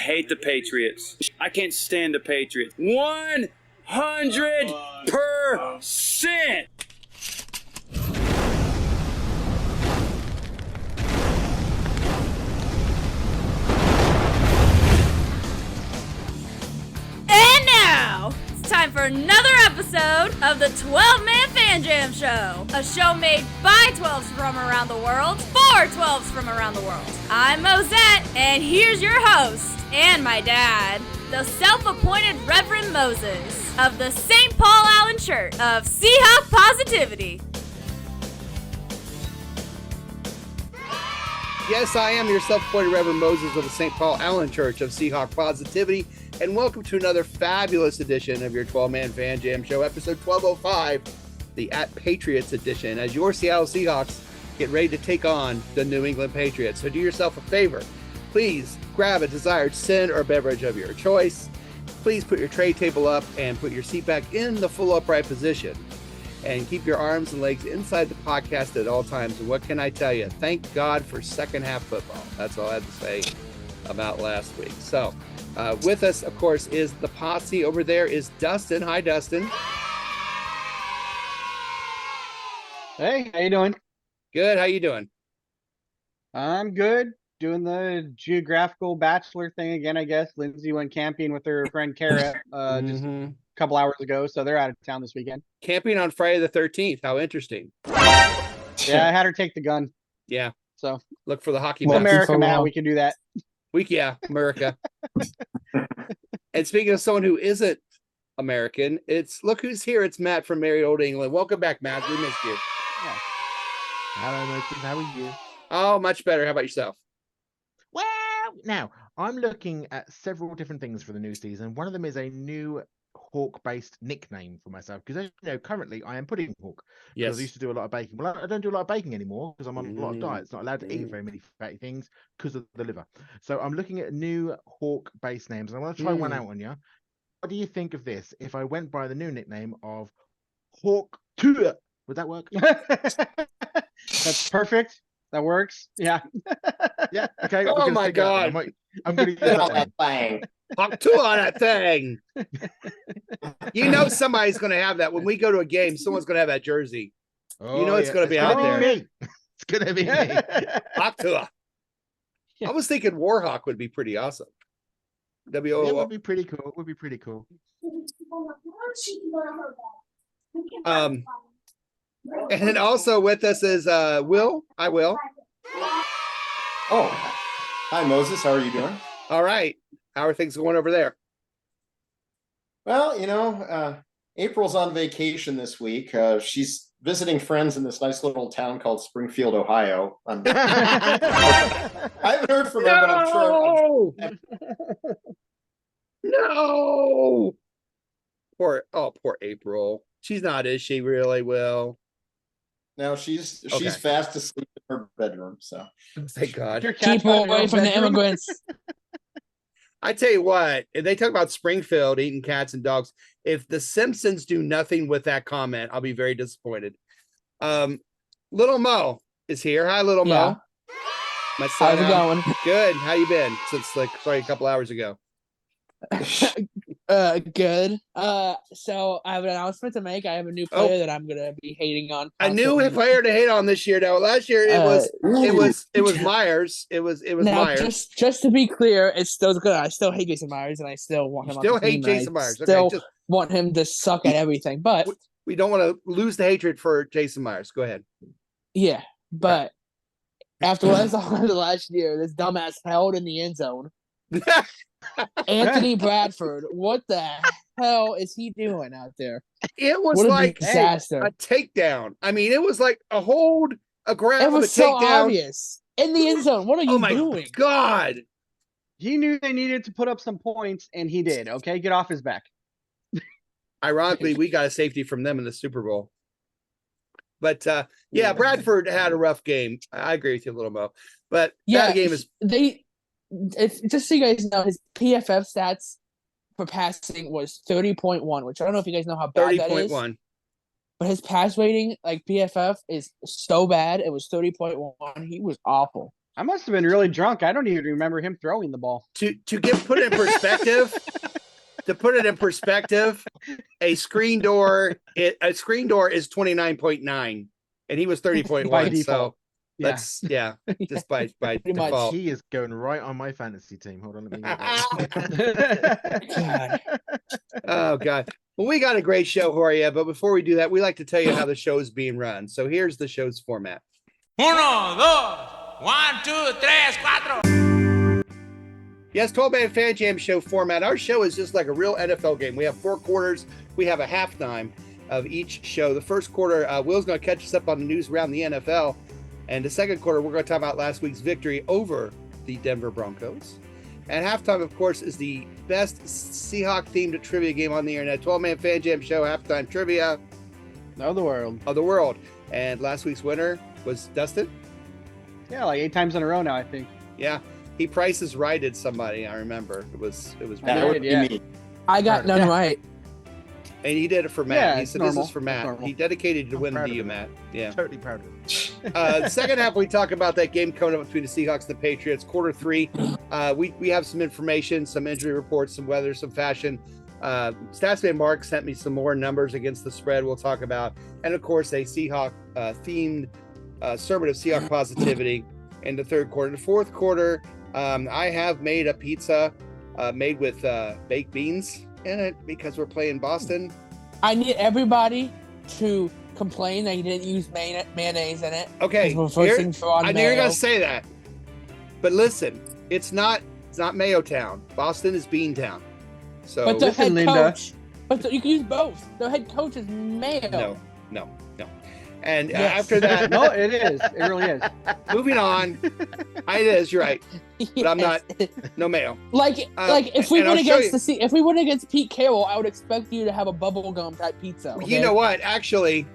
hate the Patriots. I can't stand the Patriots. 100%. And now, it's time for another episode of the 12-Man Fan Jam Show. A show made by 12s from around the world, for 12s from around the world. I'm Mosette, and here's your host, and my dad, the self-appointed Reverend Moses of the St. Paul Allen Church of Seahawk Positivity. Yes, I am your self-appointed Reverend Moses of the St. Paul Allen Church of Seahawk Positivity, and welcome to another fabulous edition of your 12-Man Fan Jam Show, episode 1205, the At Patriots edition, as your Seattle Seahawks get ready to take on the New England Patriots. So do yourself a favor. Please grab a desired sin or beverage of your choice. Please put your tray table up and put your seat back in the full upright position. And keep your arms and legs inside the podcast at all times. And what can I tell you? Thank God for second half football. That's all I had to say about last week. So with us, of course, is the posse. Over there is Dustin. Hi, Dustin. Hey, how you doing? Good. How you doing? I'm good. Doing the geographical bachelor thing again, I guess. Lindsay went camping with her friend Kara just a couple hours ago, so they're out of town this weekend. Camping on Friday the 13th. How interesting. Yeah, I had her take the gun. Yeah. So look for the hockey well, mask. America, Matt, we can do that. America. And speaking of someone who isn't American, look who's here. It's Matt from Merry Old England. Welcome back, Matt. We missed you. Yeah. Hello, Moses. How are you? Oh, much better. How about yourself? Well, now I'm looking at several different things for the new season. One of them is a new Hawk-based nickname for myself because, as you know, currently I am Pudding Hawk. Yes. I used to do a lot of baking. Well, I don't do a lot of baking anymore because I'm on a lot of diets. Not allowed to eat very many fatty things because of the liver. So I'm looking at new Hawk-based names, and I want to try one out on you. What do you think of this? If I went by the new nickname of Hawk 2, would that work? That's perfect. That works. Yeah. Yeah. Okay. Oh my God. I'm going to use that thing. Hawk 2 on that thing. You know somebody's going to have that. When we go to a game, someone's going to have that jersey. Oh, you know it's going to be out there. Me. It's going to be me. Hawk 2. I was thinking Warhawk would be pretty awesome. It would be pretty cool. It would be pretty cool. And then also with us is Will. Hi, Will. Oh, hi, Moses. How are you doing? All right. How are things going over there? Well, April's on vacation this week. She's visiting friends in this nice little town called Springfield, Ohio. I haven't heard from her, but I'm sure. No. Poor April. She's not, is she really, Will? No, she's fast asleep in her bedroom. So thank God. Keep away from the immigrants. I tell you what, if they talk about Springfield eating cats and dogs, if the Simpsons do nothing with that comment, I'll be very disappointed. Little Mo is here. Hi, Little Mo. My son. How's it going? Good. How you been since a couple hours ago? Good. So I have an announcement to make. I have a new player that I'm gonna be hating on. A new player to hate on this year. Now, last year it was Myers. It was now, Myers. Just to be clear, it's still good. I still hate Jason Myers, and I still want him. Still hate Jason Myers. Still want him to suck at everything, but we don't want to lose the hatred for Jason Myers. Go ahead. Yeah, but after what I saw last year, this dumbass held in the end zone. Anthony Bradford, what the hell is he doing out there? It was like disaster. A takedown. I mean, it was like a hold, a grab, it was so takedown. Obvious in the end zone. What are you doing? God, he knew they needed to put up some points, and he did. Okay, get off his back. Ironically, we got a safety from them in the Super Bowl. But Bradford had a rough game. I agree with you, Little Mo. But that game is It's just so you guys know, his PFF stats for passing was 30.1, which I don't know if you guys know how bad that is. 30.1. But his pass rating, like PFF, is so bad. It was 30.1. He was awful. I must have been really drunk. I don't even remember him throwing the ball. To put it in perspective, a screen door is 29.9 and he was By 30.1. So default. Yeah. that's just by Pretty much. default. He is going right on my fantasy team. Hold on, let me get that. God. Oh God. Well, we got a great show for you, but before we do that, we like to tell you how the show is being run. So here's the show's format. 1, 2, 1, 2, 3, 4. Yes, 12-man Fan Jam show format. Our show is just like a real NFL game. We have 4 quarters. We have a halftime of each show. The first quarter, Will's going to catch us up on the news around the NFL. And the second quarter, we're going to talk about last week's victory over the Denver Broncos. And halftime, of course, is the best Seahawk-themed trivia game on the internet. 12-man Fan Jam show, halftime trivia Of the world. of the world. And last week's winner was Dustin. Yeah, like 8 times in a row now, I think. Yeah, he prices righted somebody. I remember it was I That did, would be yeah. me. I got none right. and he did it for Matt. Yeah, He it's said normal. this is for It's Matt. normal. He dedicated to I'm win proud to of you, him. Matt. Yeah. Totally proud of him. The second half, we talk about that game coming up between the Seahawks and the Patriots. Quarter 3, we have some information, some injury reports, some weather, some fashion. Statsman Mark sent me some more numbers against the spread we'll talk about. And, of course, a Seahawk-themed sermon of Seahawk positivity in the third quarter. In the fourth quarter, I have made a pizza made with baked beans in it because we're playing Boston. I need everybody to complain that you didn't use mayonnaise in it. Okay, We're focusing on I knew you were mayo. gonna say that, but listen, it's not Mayo Town. Boston is Bean Town. So But the Listen, head Linda. coach, you can use both. The head coach is mayo. no. And Yes. after that, No, it is. It really is. moving on. It is. You're right. But I'm not. Yes. No mayo. Like if we and went I'll show against if we went against Pete Carroll, I would expect you to have a bubblegum type pizza. You okay? know what? Actually,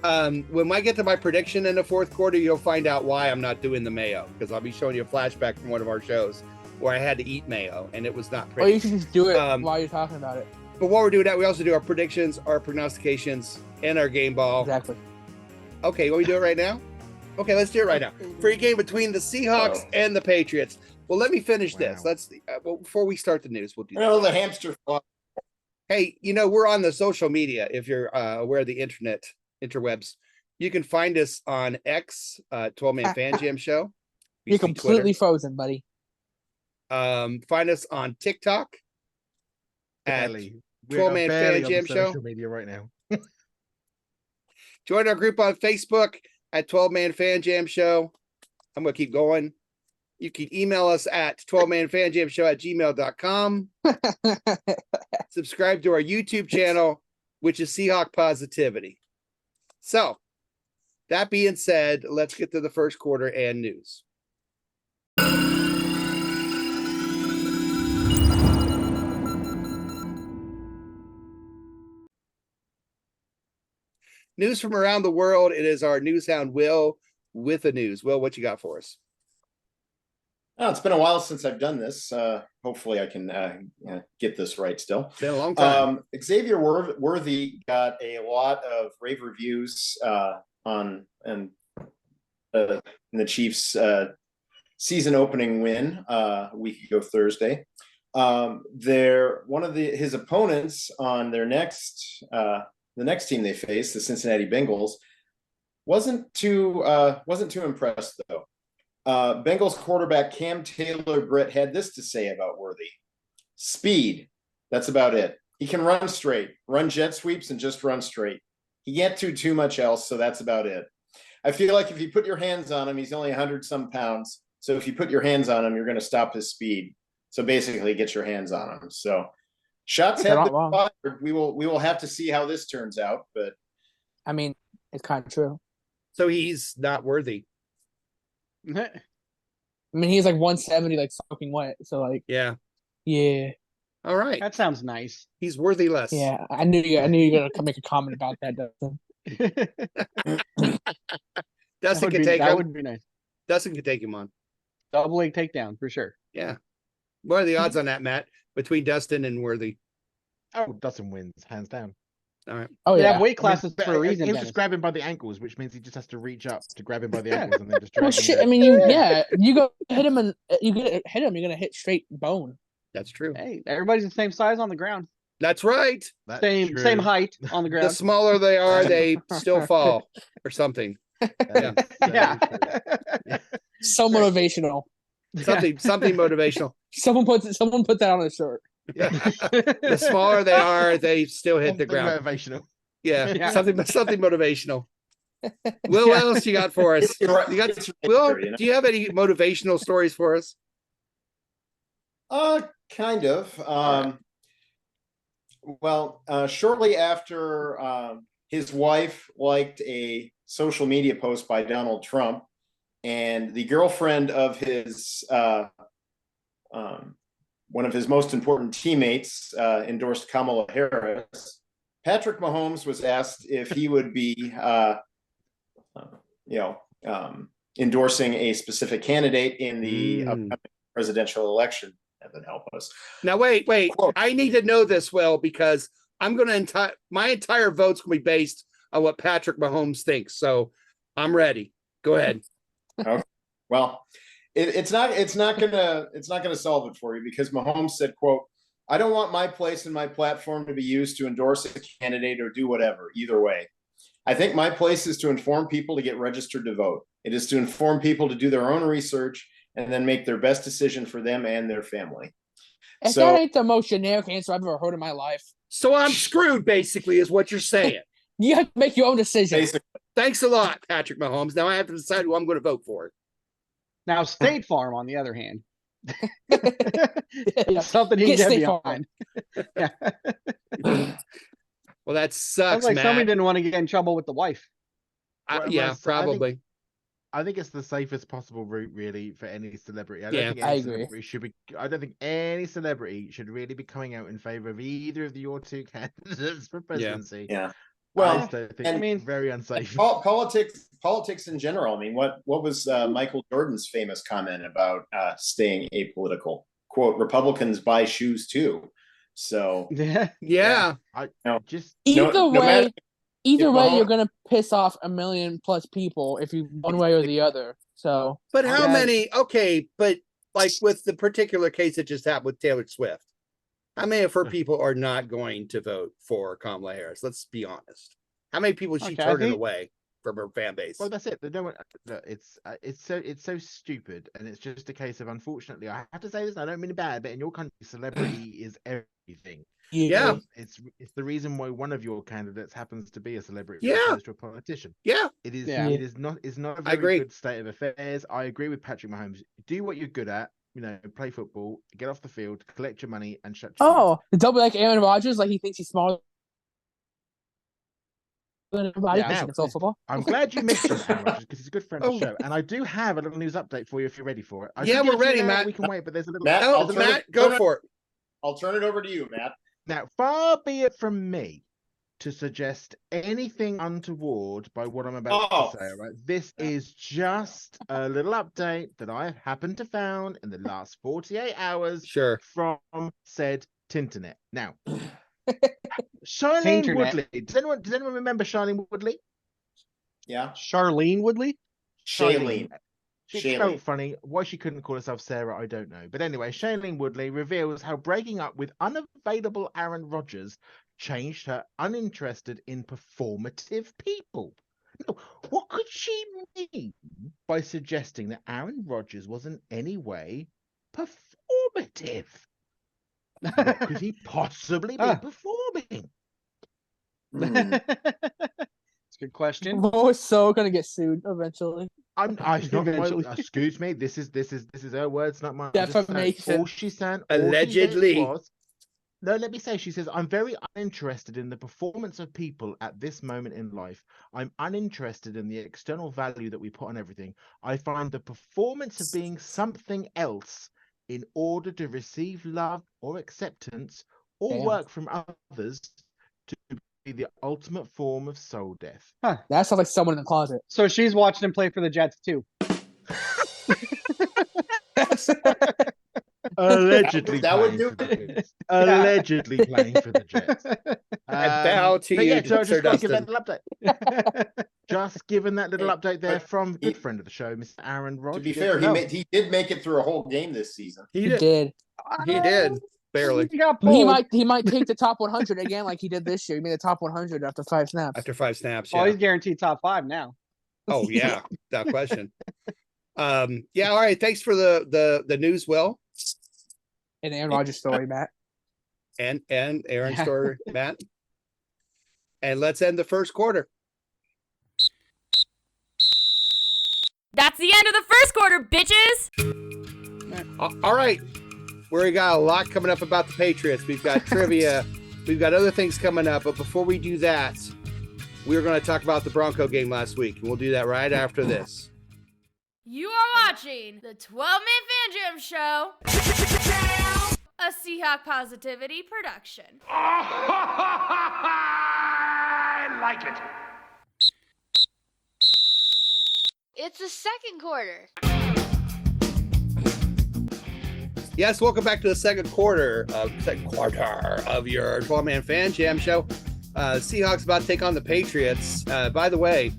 when I get to my prediction in the fourth quarter, you'll find out why I'm not doing the mayo because I'll be showing you a flashback from one of our shows where I had to eat mayo and it was not Or pretty. you should just do it Um, while you're talking about it. But while we're doing that, we also do our predictions, our prognostications, and our game ball. Exactly. Okay, will we do it right now? Okay, let's do it right now. For a game between the Seahawks and the Patriots. Well, let me finish this. Wow. Let's before we start the news, we'll do that. Oh, the hamster fly. Hey, we're on the social media. If you're aware of the interwebs, you can find us on X, 12-man Fan Jam Show. You You're see completely frozen, buddy. Twitter. Find us on TikTok at Barely. 12-man barely Fan on Jam the Show. social media right now. Join our group on Facebook at 12-man Fan Jam Show. I'm going to keep going. You can email us at 12manfanjamshow@gmail.com. Subscribe to our YouTube channel, which is Seahawk Positivity. So, that being said, let's get to the first quarter and news. News from around the world. It is our news hound, Will, with the news. Will, what you got for us? Oh, it's been a while since I've done this. Hopefully I can get this right still. Been a long time. Xavier Worthy got a lot of rave reviews in the Chiefs' season opening win a week ago Thursday. One of his opponents on their the next team they faced, the Cincinnati Bengals, wasn't too impressed though. Bengals quarterback Cam Taylor-Britt had this to say about Worthy: speed. That's about it. He can run straight, run jet sweeps, and just run straight. He can't do too much else, so that's about it. I feel like if you put your hands on him, he's only 100-some pounds. So if you put your hands on him, you're going to stop his speed. So basically, get your hands on him. So shots You're have not been fired. We will have to see how this turns out. But I mean, it's kind of true. So he's not worthy. I mean, he's like 170, like soaking wet. So like, Yeah. yeah, All right. That sounds nice. He's worthy less. yeah. I knew you were gonna make a comment about that, Dustin. Dustin can that take him. would be nice. Dustin can take him on. Double leg takedown for sure. Yeah. What are the odds on that, Matt, between Dustin and Worthy? Oh, Dustin wins, hands down. All right. Oh They yeah. have weight classes But for a reason. He'll Dennis. just grab him by the ankles, which means he just has to reach up to grab him by the Yeah. ankles and then just drag Well, him shit. down. I mean, you go hit him and you get hit him. You're gonna hit straight bone. That's true. Hey, everybody's the same size on the ground. That's right. That's Same true. height on the The ground. smaller they are, they still fall or something. That is so Yeah. true. So motivational. Something motivational. Someone put that on a shirt. Yeah. The smaller they are, they still hit the Something ground. motivational. Yeah. Yeah. Something motivational. Will, what else you got for us? You're right. You got It's right Will, there, you know? do you have any motivational stories for us? Kind of. Well, shortly after his wife liked a social media post by Donald Trump, and the girlfriend of his one of his most important teammates endorsed Kamala Harris, Patrick Mahomes was asked if he would be, endorsing a specific candidate in the upcoming presidential election. Heaven help us. Now, wait. I need to know this, Will, because I'm going to my entire vote's going to be based on what Patrick Mahomes thinks. So I'm ready. Go ahead. Okay. Well, it's not gonna solve it for you, because Mahomes said, quote, "I don't want my place and my platform to be used to endorse a candidate or do whatever, either way. I think my place is to inform people to get registered to vote. It is to inform people to do their own research and then make their best decision for them and their family." If So- that ain't the most generic answer I've ever heard in my life. So I'm screwed, basically, is what you're saying. You have to make your own decision. Basically, Thanks a lot, Patrick Mahomes. Now I have to decide who I'm going to vote for. Now, State Farm, on the other hand, Yeah. something he Get can State get Farm. behind. Well, that sucks, Sounds like Matt. somebody didn't want to get in trouble with the wife. Well, Yeah, I think- probably. I think it's the safest possible route, really, for any celebrity. I Yeah, don't think I any agree. celebrity should be. I don't think any celebrity should really be coming out in favor of either of your two candidates for presidency. yeah. I Well, just don't think and- I mean, very unsafe. politics in general. I mean, what was Michael Jordan's famous comment about staying apolitical? Quote, "Republicans buy shoes too." So Yeah. Yeah. Just Either no way, matter- either if way, Mahomes- you're gonna piss off 1 million plus people if you one way or the other. So But how Yeah. many? Okay, but like with the particular case that just happened with Taylor Swift, how many of her people are not going to vote for Kamala Harris? Let's be honest. How many people is she Okay, I turning think- away from her fan base? well, that's it. They don't want. Look, it's so stupid, and it's just a case of, unfortunately, I have to say this. I don't mean it bad, but in your country, celebrity is everything. Yeah. It's the reason why one of your candidates happens to be a celebrity, Yeah. as opposed to a politician. Yeah. It is. Yeah. It is not. It's not a I very agree. good state of affairs. I agree with Patrick Mahomes. Do what you're good at. You know, play football, get off the field, collect your money, and shut. Your mouth. oh, the double like Aaron Rodgers, like he thinks he's smaller than everybody Yeah. because he can throw football. I'm glad you mentioned Aaron Rodgers because he's a good friend of Oh. the show, and I do have a little news update for you if you're ready for it. I Yeah, could give we're it to you ready, now, Matt. We can wait, but there's a little. Matt, No, I'll turn Matt, it- go turn it- for it. I'll turn it over to you, Matt. Now, far be it from me to suggest anything untoward by what I'm about Oh. to say. All right, this is just a little update that I have happened to found in the last 48 hours Sure. from said Tinternet. Now, Charlene Tinternet. Woodley. Does anyone remember Charlene Woodley? Yeah, Charlene Woodley? Shailene. She Shailene. felt funny. Why she couldn't call herself Sarah, I don't know. But anyway, Shailene Woodley reveals how breaking up with unavailable Aaron Rodgers changed her uninterested in performative people. Now, what could she mean by suggesting that Aaron Rodgers was in any way performative? What could he possibly be Ah. performing? Hmm. It's a good question. We're so gonna get sued eventually. I'm not my, Eventually. excuse me. This is her words, not mine. I'm just saying, Defamation. all she said Allegedly. was, no, let me say. She says, "I'm very uninterested in the performance of people at this moment in life. I'm uninterested in the external value that we put on everything. I find the performance of being something else in order to receive love or acceptance or Damn. work from others to be the ultimate form of soul death." That sounds like someone in the closet. So she's watching him play for the Jets too. Allegedly That would playing do for the it. Jets. Allegedly playing for the Jets. I bow to but you, yeah, so I Sir just got to give that Dustin. little update. Just given that little Hey, update there but from a good he- friend of the show, Mr. Aaron Rod. To be Good fair, to know. he did make it through a whole game this season. He He did. did. He did. Barely. He got He pulled. might take the top 100 again, like he did this year. He made the top 100 after 5 snaps. After 5 snaps. Oh, Yeah. he's guaranteed top 5 now. Oh yeah, without question. Yeah, all right. Thanks for the news, Will, And Aaron Rodgers' story, Matt. and Aaron's Yeah. story, Matt. And let's end the first quarter. That's the end of the first quarter, bitches. All right, we got a lot coming up about the Patriots. We've got trivia, we've got other things coming up. But before we do that, we're going to talk about the Bronco game last week, and we'll do that right after this. You are watching the 12-Man Fan Jam Show, a Seahawk Positivity production. I like it. It's the second quarter. Yes, welcome back to the second quarter of your 12-Man Fan Jam Show. Seahawks about to take on the Patriots. By the way,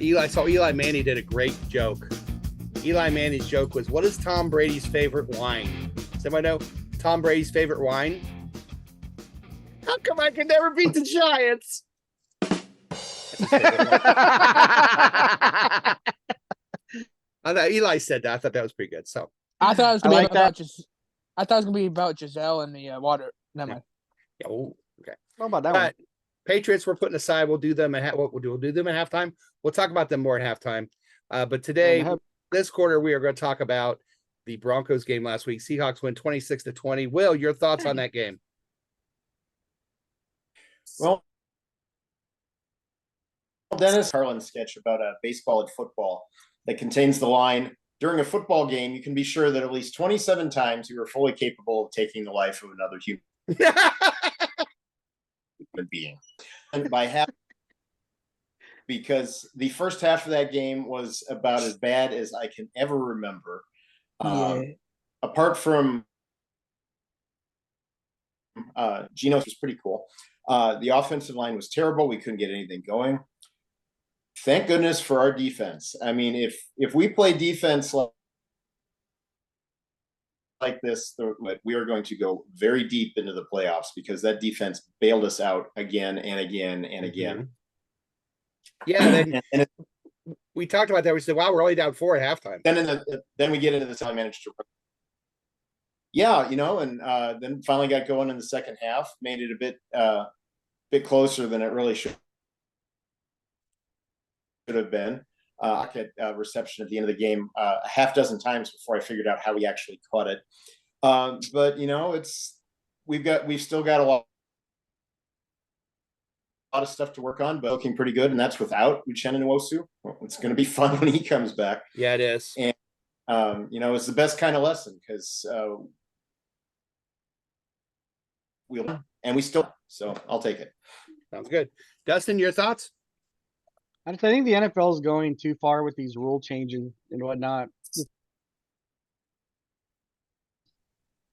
Eli Manning did a great joke. Eli Manning's joke was, what is Tom Brady's favorite wine? Does anybody know Tom Brady's favorite wine? How come I can never beat the Giants? I know Eli said that. I thought that was pretty good. So I thought it was gonna I be like about I thought it was gonna be about Giselle and the water. Never mind. oh, okay. How about that All one? right. Patriots we're putting aside. We'll do them at we'll do them at halftime. We'll talk about them more at halftime. But today, this quarter, we are going to talk about the Broncos game last week. Seahawks win 26-20. Will, your thoughts on that game? Well, Dennis Carlin sketch about baseball and football that contains the line, during a football game, you can be sure that at least 27 times you are fully capable of taking the life of another human being. And by half, because the first half of that game was about as bad as I can ever remember. Apart from Geno's was pretty cool. The offensive line was terrible. We couldn't get anything going. Thank goodness for our defense. I mean, if we play defense like this, we are going to go very deep into the playoffs because that defense bailed us out again and again and again. Yeah, and we talked about that. We said, "Wow, we're only down 4 at halftime." Then we get into the time managed to. Yeah, and then finally got going in the second half, made it a bit closer than it really should have been. I had reception at the end of the game a half dozen times before I figured out how we actually caught it. But we've still got a lot of stuff to work on, but looking pretty good, and that's without Uchenna Nwosu. It's going to be fun when he comes back. Yeah, it is. And it's the best kind of lesson because we still. So I'll take it. Sounds good. Dustin, your thoughts? I think the NFL is going too far with these rule changes and whatnot.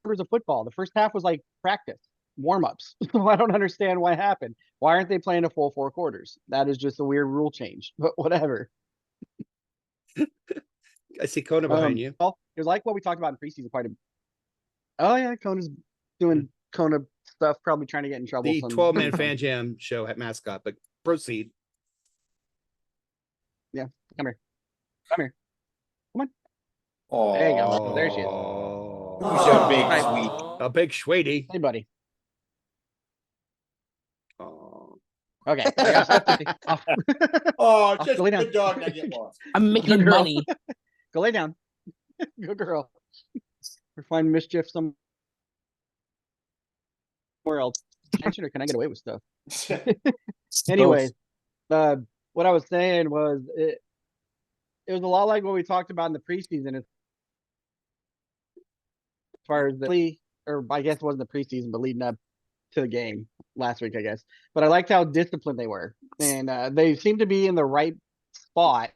Quarters of football. The first half was like practice, warm-ups. So I don't understand what happened. Why aren't they playing a full 4 quarters? That is just a weird rule change, but whatever. I see Kona behind you. Well, it was like what we talked about in preseason quite a bit. Oh yeah, Kona's doing Kona stuff, probably trying to get in trouble. The 12-Man Fan Jam Show at mascot, but proceed. Yeah, come here. Come on. Oh, There you go. There she is. Who's a big sweet? A big sweetie. Hey, buddy. Oh. Okay. Oh, just go lay down. the dog that get lost. I'm making Good girl. money. Go lay down. Good girl. Or find mischief somewhere else. Attention, or can I get away with stuff? Anyways, what I was saying was it was a lot like what we talked about in the preseason as far as or I guess it wasn't the preseason, but leading up to the game last week, I guess. But I liked how disciplined they were. And they seemed to be in the right spot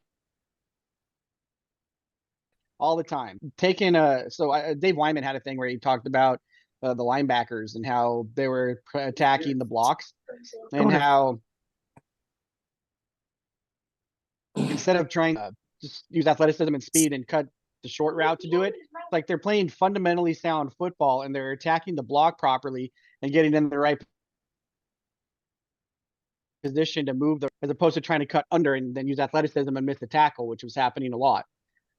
all the time. Dave Wyman had a thing where he talked about the linebackers and how they were attacking the blocks and how instead of trying to just use athleticism and speed and cut the short route to do it, like they're playing fundamentally sound football and they're attacking the block properly and getting in the right position to move as opposed to trying to cut under and then use athleticism and miss the tackle, which was happening a lot.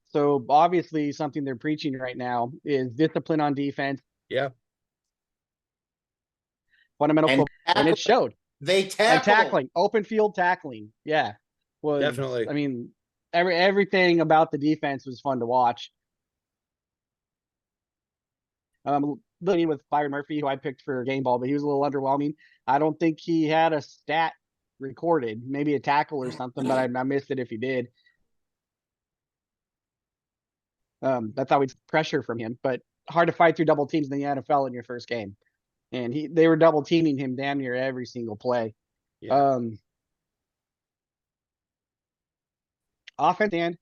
So obviously something they're preaching right now is discipline on defense. Yeah. Fundamental football, and it showed. They and tackling, open field tackling. Yeah. Was Definitely. I mean, everything about the defense was fun to watch. Looking with Byron Murphy, who I picked for game ball, but he was a little underwhelming. I don't think he had a stat recorded, maybe a tackle or something, but I missed it if he did. That's always pressure from him, but hard to fight through double teams in the NFL in your first game. And they were double teaming him damn near every single play. Yeah. Offense, and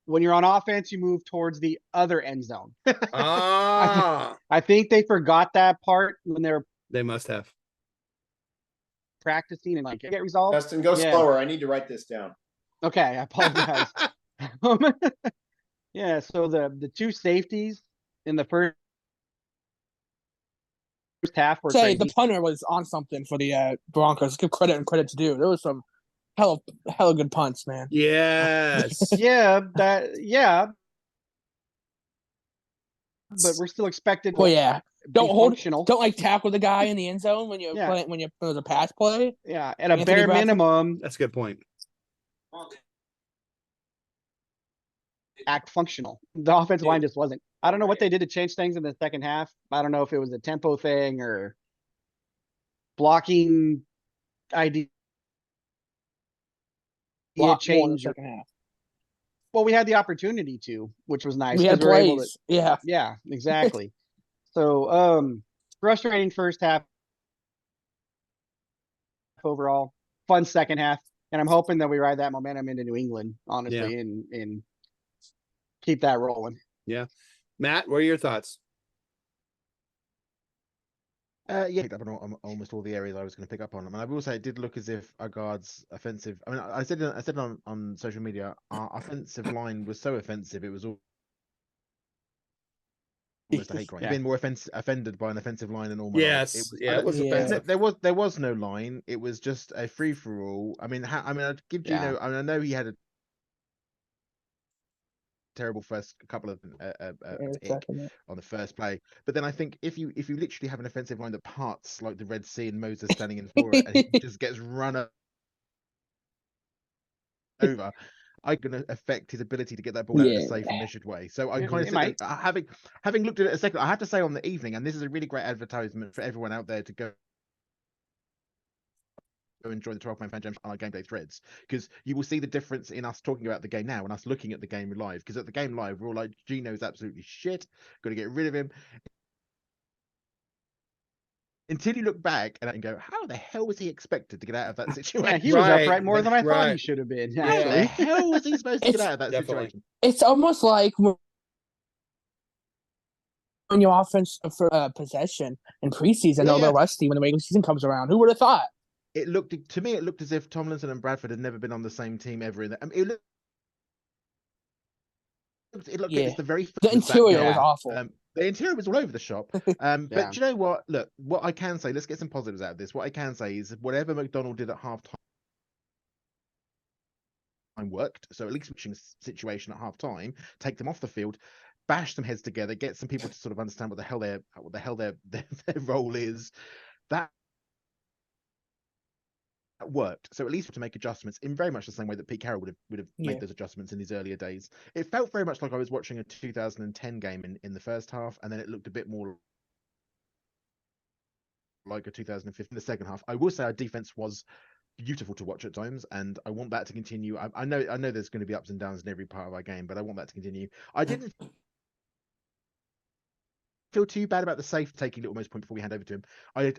when you're on offense, you move towards the other end zone. Ah. I think they forgot that part when They must have. practicing and get resolved. Justin, go slower. I need to write this down. Okay, I apologize. Yeah, so the two safeties in the first half were Say crazy. the punter was on something for the Broncos. Give credit and credit's due. There was some hella good punts, man. Yes. yeah, but we're still expected. Well, yeah. Don't functional. Don't tackle the guy in the end zone when you Yeah. when there's a pass play. Yeah, at a Anthony bare Bradford. minimum, That's a good point. act functional. The offensive line just wasn't. I don't know what they did to change things in the second half. I don't know if it was a tempo thing or blocking idea Lot more in the change. second half. Well, we had the opportunity to, which was nice. We had 'cause we were able plays. Yeah. Yeah, exactly. So, frustrating first half overall, fun second half, and I'm hoping that we ride that momentum into New England, honestly, and keep that rolling. Yeah. Matt, what are your thoughts? Picked up on almost all the areas I was going to pick up on. I mean, I will say it did look as if our guards' offensive. I mean, I said on social media, our offensive line was so offensive it was almost a hate crime. Yeah. Been more offended by an offensive line than all my life. Yes. It was offensive. There was no line. It was just a free for all. I mean, I'd give Gino. I mean, I know he had a terrible first couple of on the first play, but then I think if you literally have an offensive line that parts like the Red Sea and Moses standing in for it, and he just gets run over, I'm going to affect his ability to get that ball out in a safe and measured way. So I kind of said, having looked at it a second, I have to say on the evening, and this is a really great advertisement for everyone out there to go enjoy the 12-man fan jam on our game day threads, because you will see the difference in us talking about the game now and us looking at the game live. Because at the game live, we're all like, Gino's absolutely shit, got to get rid of him. Until you look back and go, how the hell was he expected to get out of that situation? Yeah, he was upright more than I thought he should have been. How the hell was he supposed to get out of that situation? It's almost like when your offense for possession in preseason, they're rusty when the regular season comes around. Who would have thought? It looked as if Tomlinson and Bradford had never been on the same team ever. It looked it's the very first. The interior was awful. The interior was all over the shop. But do you know what? Look, what I can say, let's get some positives out of this. What I can say is whatever McDonald did at halftime worked. So at least switching situation at halftime, take them off the field, bash some heads together, get some people to sort of understand what the hell their role is. That worked. So at least to make adjustments in very much the same way that Pete Carroll would have made those adjustments in his earlier days. It felt very much like I was watching a 2010 game in the first half, and then it looked a bit more like a 2015 in the second half. I will say our defense was beautiful to watch at times, and I want that to continue. I know there's going to be ups and downs in every part of our game, but I want that to continue. I didn't feel too bad about the safe taking Little Mo's point before we hand over to him. I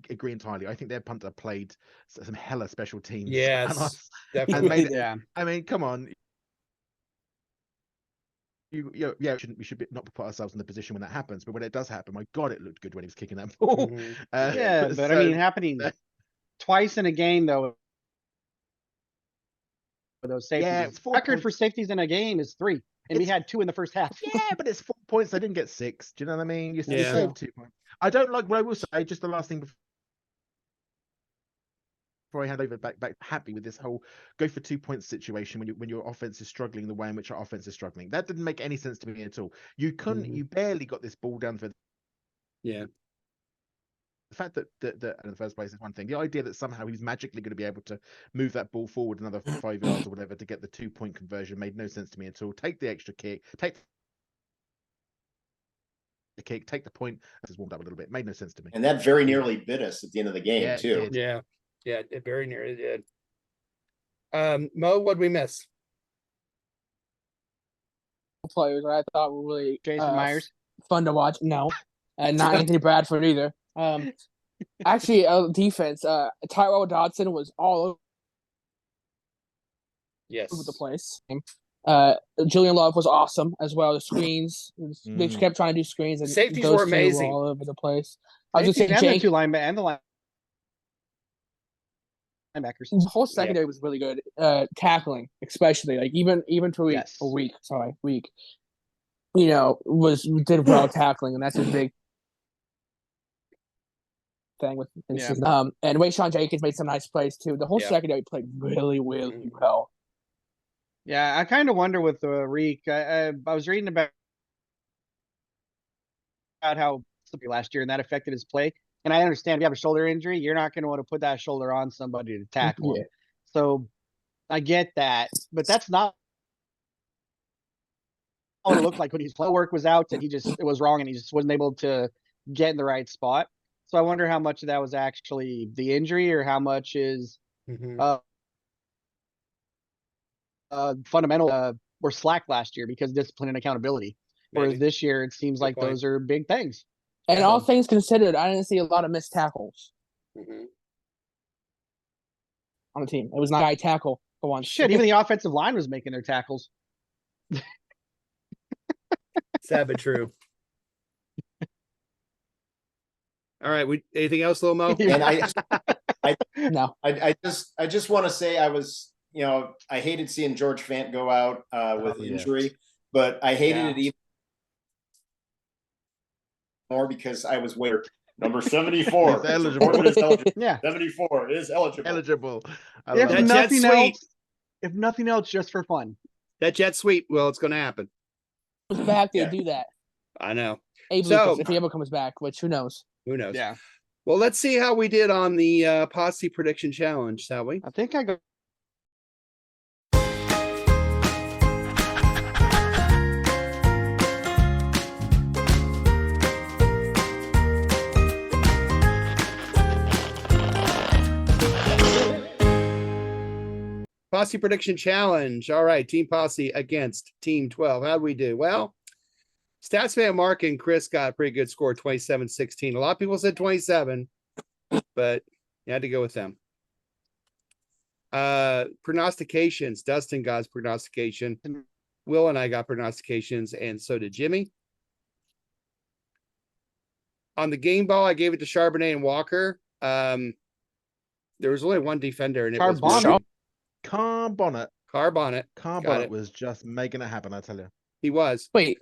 agree entirely. I think their punter played some hella special teams. Yes, definitely. I mean, come on. we should not put ourselves in the position when that happens. But when it does happen, my God, it looked good when he was kicking that ball. Yeah, but I mean, happening twice in a game though. Those safeties. Yeah, it's 4 Record points. for safeties in a game is 3, and we had 2 in the first half. Yeah, but it's 4 points. They didn't get 6. Do you know what I mean? You Yeah. saved 2 points. I don't like what I will say. Just the last thing before I hand over back happy with this whole go for 2 points situation when your offense is struggling the way in which our offense is struggling. That didn't make any sense to me at all. You barely got this ball down for. Yeah. The fact that in the first place is one thing. The idea that somehow he's magically going to be able to move that ball forward another 5 yards or whatever to get the 2-point conversion made no sense to me at all. Take the extra kick, take the point. Just warmed up a little bit. Made no sense to me. And that very nearly bit us at the end of the game too. Yeah. Yeah, it very nearly did. Mo, what'd we miss? Players that I thought were really Jason Myers. fun to watch. No, not Anthony Bradford either. Actually, defense. Tyrell Dodson was all over the place. Julian Love was awesome as well. The screens, they kept trying to do screens, and Safeties those were amazing. all over the place. I was just saying, and the 2 linemen and the linebackers. the whole secondary was really good. Tackling, especially, like even through a week. You know, did well tackling, and that's a big thing with his system. And Wayshawn Jenkins made some nice plays too. The whole secondary played really, really well. Yeah, I kind of wonder with Reek. I was reading about how last year, and that affected his play. And I understand if you have a shoulder injury, you're not going to want to put that shoulder on somebody to tackle him. So I get that, but that's not what it looked like when his flow work was out and it was wrong and he just wasn't able to get in the right spot. So I wonder how much of that was actually the injury or how much is fundamental were slack last year because discipline and accountability. Whereas this year, it seems like those are big things. And all things considered, I didn't see a lot of missed tackles on the team. It was not a high tackle for once. Shit, even the offensive line was making their tackles. Sad but true. All right. Anything else, Lil Mo? And no. I just want to say I hated seeing George Fant go out with injury, but I hated it even more because I was waiting. Number 74 is eligible. Is eligible. Yeah, 74 is eligible. If nothing else, just for fun. That jet sweep. Well, it's going to happen. Back to do that. I know. Abe Lucas, if he ever comes back, which who knows? Who knows? Yeah. Well, let's see how we did on the Posse Prediction Challenge, shall we? I think I go. Posse Prediction Challenge. All right, Team Posse against Team 12. How'd we do? Well, Stats fan Mark and Chris got a pretty good score, 27-16. A lot of people said 27, but you had to go with them. Prognostications. Dustin got his prognostication. Will and I got prognostications, and so did Jimmy. On the game ball, I gave it to Charbonnet and Walker. There was only one defender, and it was Carbonnet. Carbonnet was just making it happen, I tell you. He was. Wait.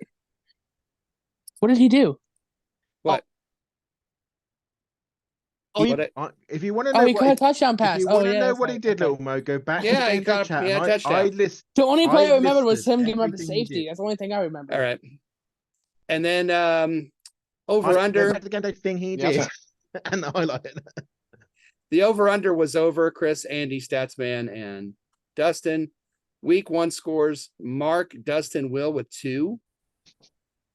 What did he do? What? If you want to know, he caught a touchdown pass. If you want to know what he did, little Mo, go back. Yeah, he caught a touchdown. The only play I remembered was him giving up the safety. That's the only thing I remember. All right. And then over under. That's the thing he did, and the highlight. The over under was over. Chris, Andy, Statsman, and Dustin. Week 1 scores: Mark, Dustin, Will with 2.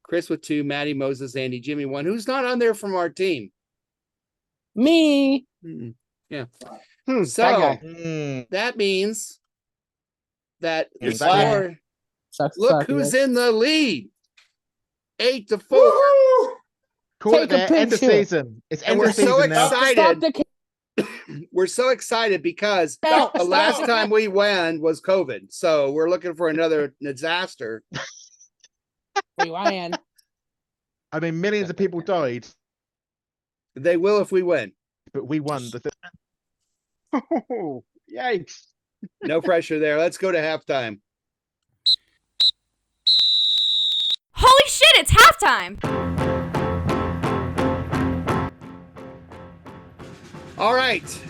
Chris with 2, Maddie, Moses, Andy, Jimmy 1. Who's not on there from our team? Me. Yeah. So that means that look who's in the lead. 8-4. Call it there. End of season. It's end of season. We're so excited. We're so excited because the last time we won was COVID. So we're looking for another disaster. Rewind. I mean, millions of people died, They will if we win. but we won. Oh, yikes. No pressure there. Let's go to halftime. Holy shit, it's halftime! All right.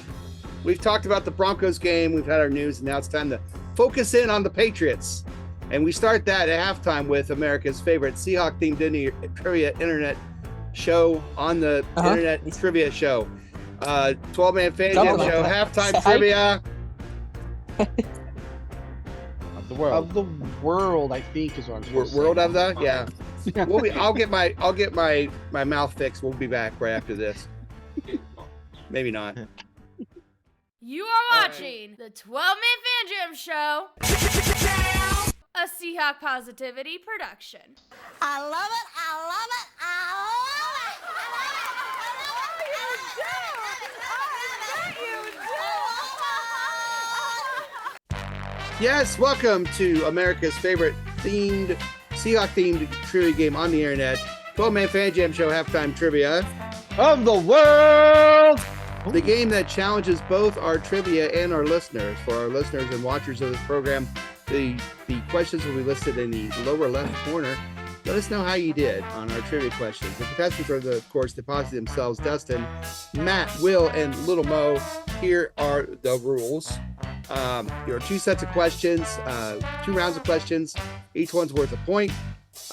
We've talked about the Broncos game. We've had our news, and now it's time to focus in on the Patriots. And we start that at halftime with America's favorite Seahawk-themed trivia internet show on the internet trivia show. 12-man fan jam show, halftime trivia. Of the world. Of the world, I think is what I'm supposed to World say. of the? Yeah. I'll get my mouth fixed. We'll be back right after this. Maybe not. You are watching the 12-Man Fan Jam Show, a Seahawk Positivity production. I love it. I love it. I love it. Yes, welcome to America's favorite Seahawk-themed trivia game on the internet. 12-man fan jam show, halftime trivia. Of the world. The game that challenges both our trivia and our listeners. For our listeners and watchers of this program, the questions will be listed in the lower left corner. Let us know how you did on our trivia questions. The contestants are, of course, depositing themselves. Dustin, Matt, Will, and Little Mo. Here are the rules. There are two sets of questions, 2 rounds of questions. Each one's worth a point.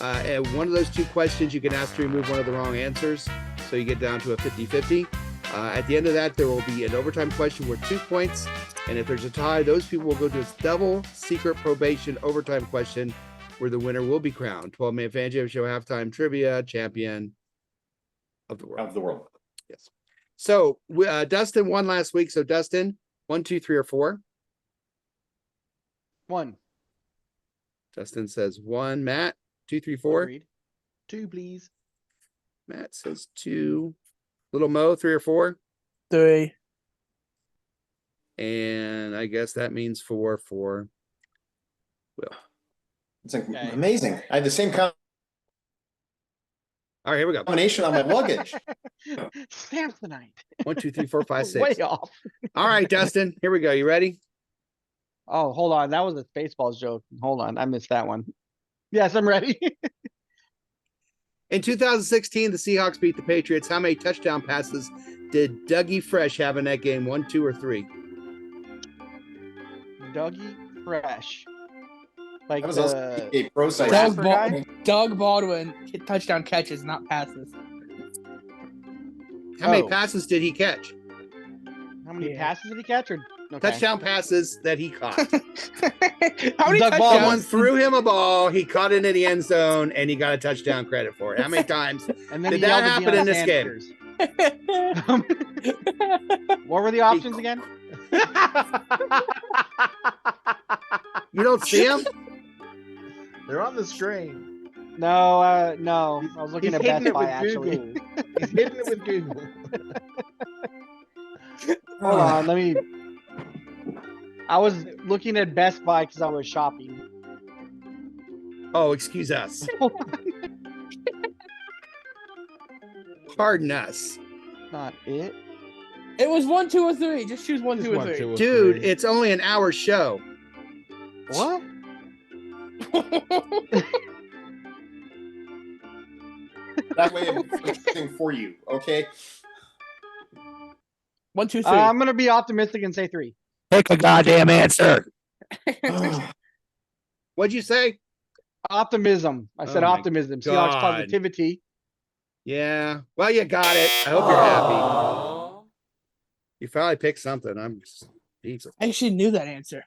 And one of those 2 questions, you can ask to remove one of the wrong answers. So you get down to a 50-50. At the end of that, there will be an overtime question worth 2 points. And if there's a tie, those people will go to a double secret probation overtime question where the winner will be crowned. 12-man fan jam show halftime trivia champion of the world. Of the world. Yes. So Dustin won last week. So Dustin, 1, 2, 3, or 4? 1. Dustin says 1. Matt, 2, 3, 4. Agreed. 2, please. Matt says 2. Little Mo, 3 or 4? 3. And I guess that means 4 for Will. It's like amazing. I had the same All right, here we go. combination on my luggage. Samsonite. 1, 2, 3, 4, 5, 6. Way off. All right, Dustin, here we go. You ready? Oh, hold on. That was a Spaceballs joke. Hold on. I missed that one. Yes, I'm ready. In 2016, the Seahawks beat the Patriots. How many touchdown passes did Dougie Fresh have in that game? 1, 2, or 3? Dougie Fresh. Like That was also a pro site. Doug Baldwin touchdown catches, not passes. How many passes did he catch? How many passes did he catch? Or touchdown passes that he caught. How many Doug touchdowns? Someone threw him a ball, he caught it in the end zone, and he got a touchdown credit for it. How many times And then did he that yelled happen at in this Deion game? What were the options again? You don't see him? They're on the screen. No, no. I was looking He's at hidden Best it Buy with actually. Google. He's hidden it with Google. Hold on, let me. I was looking at Best Buy because I was shopping. Oh, excuse us. Pardon us. Not it. It was 1, 2, or 3. Just choose 1, Just 2, or 1, 3. 2, or Dude, 3. it's only an hour show. What? That way of something for you, okay? 1, 2, 3. I'm gonna be optimistic and say 3. Pick a goddamn answer. What'd you say? Optimism. I said Oh my optimism. God. Seahawks positivity. Yeah. Well, you got it. I hope you're happy. You finally picked something. I'm just Jesus. I actually knew that answer.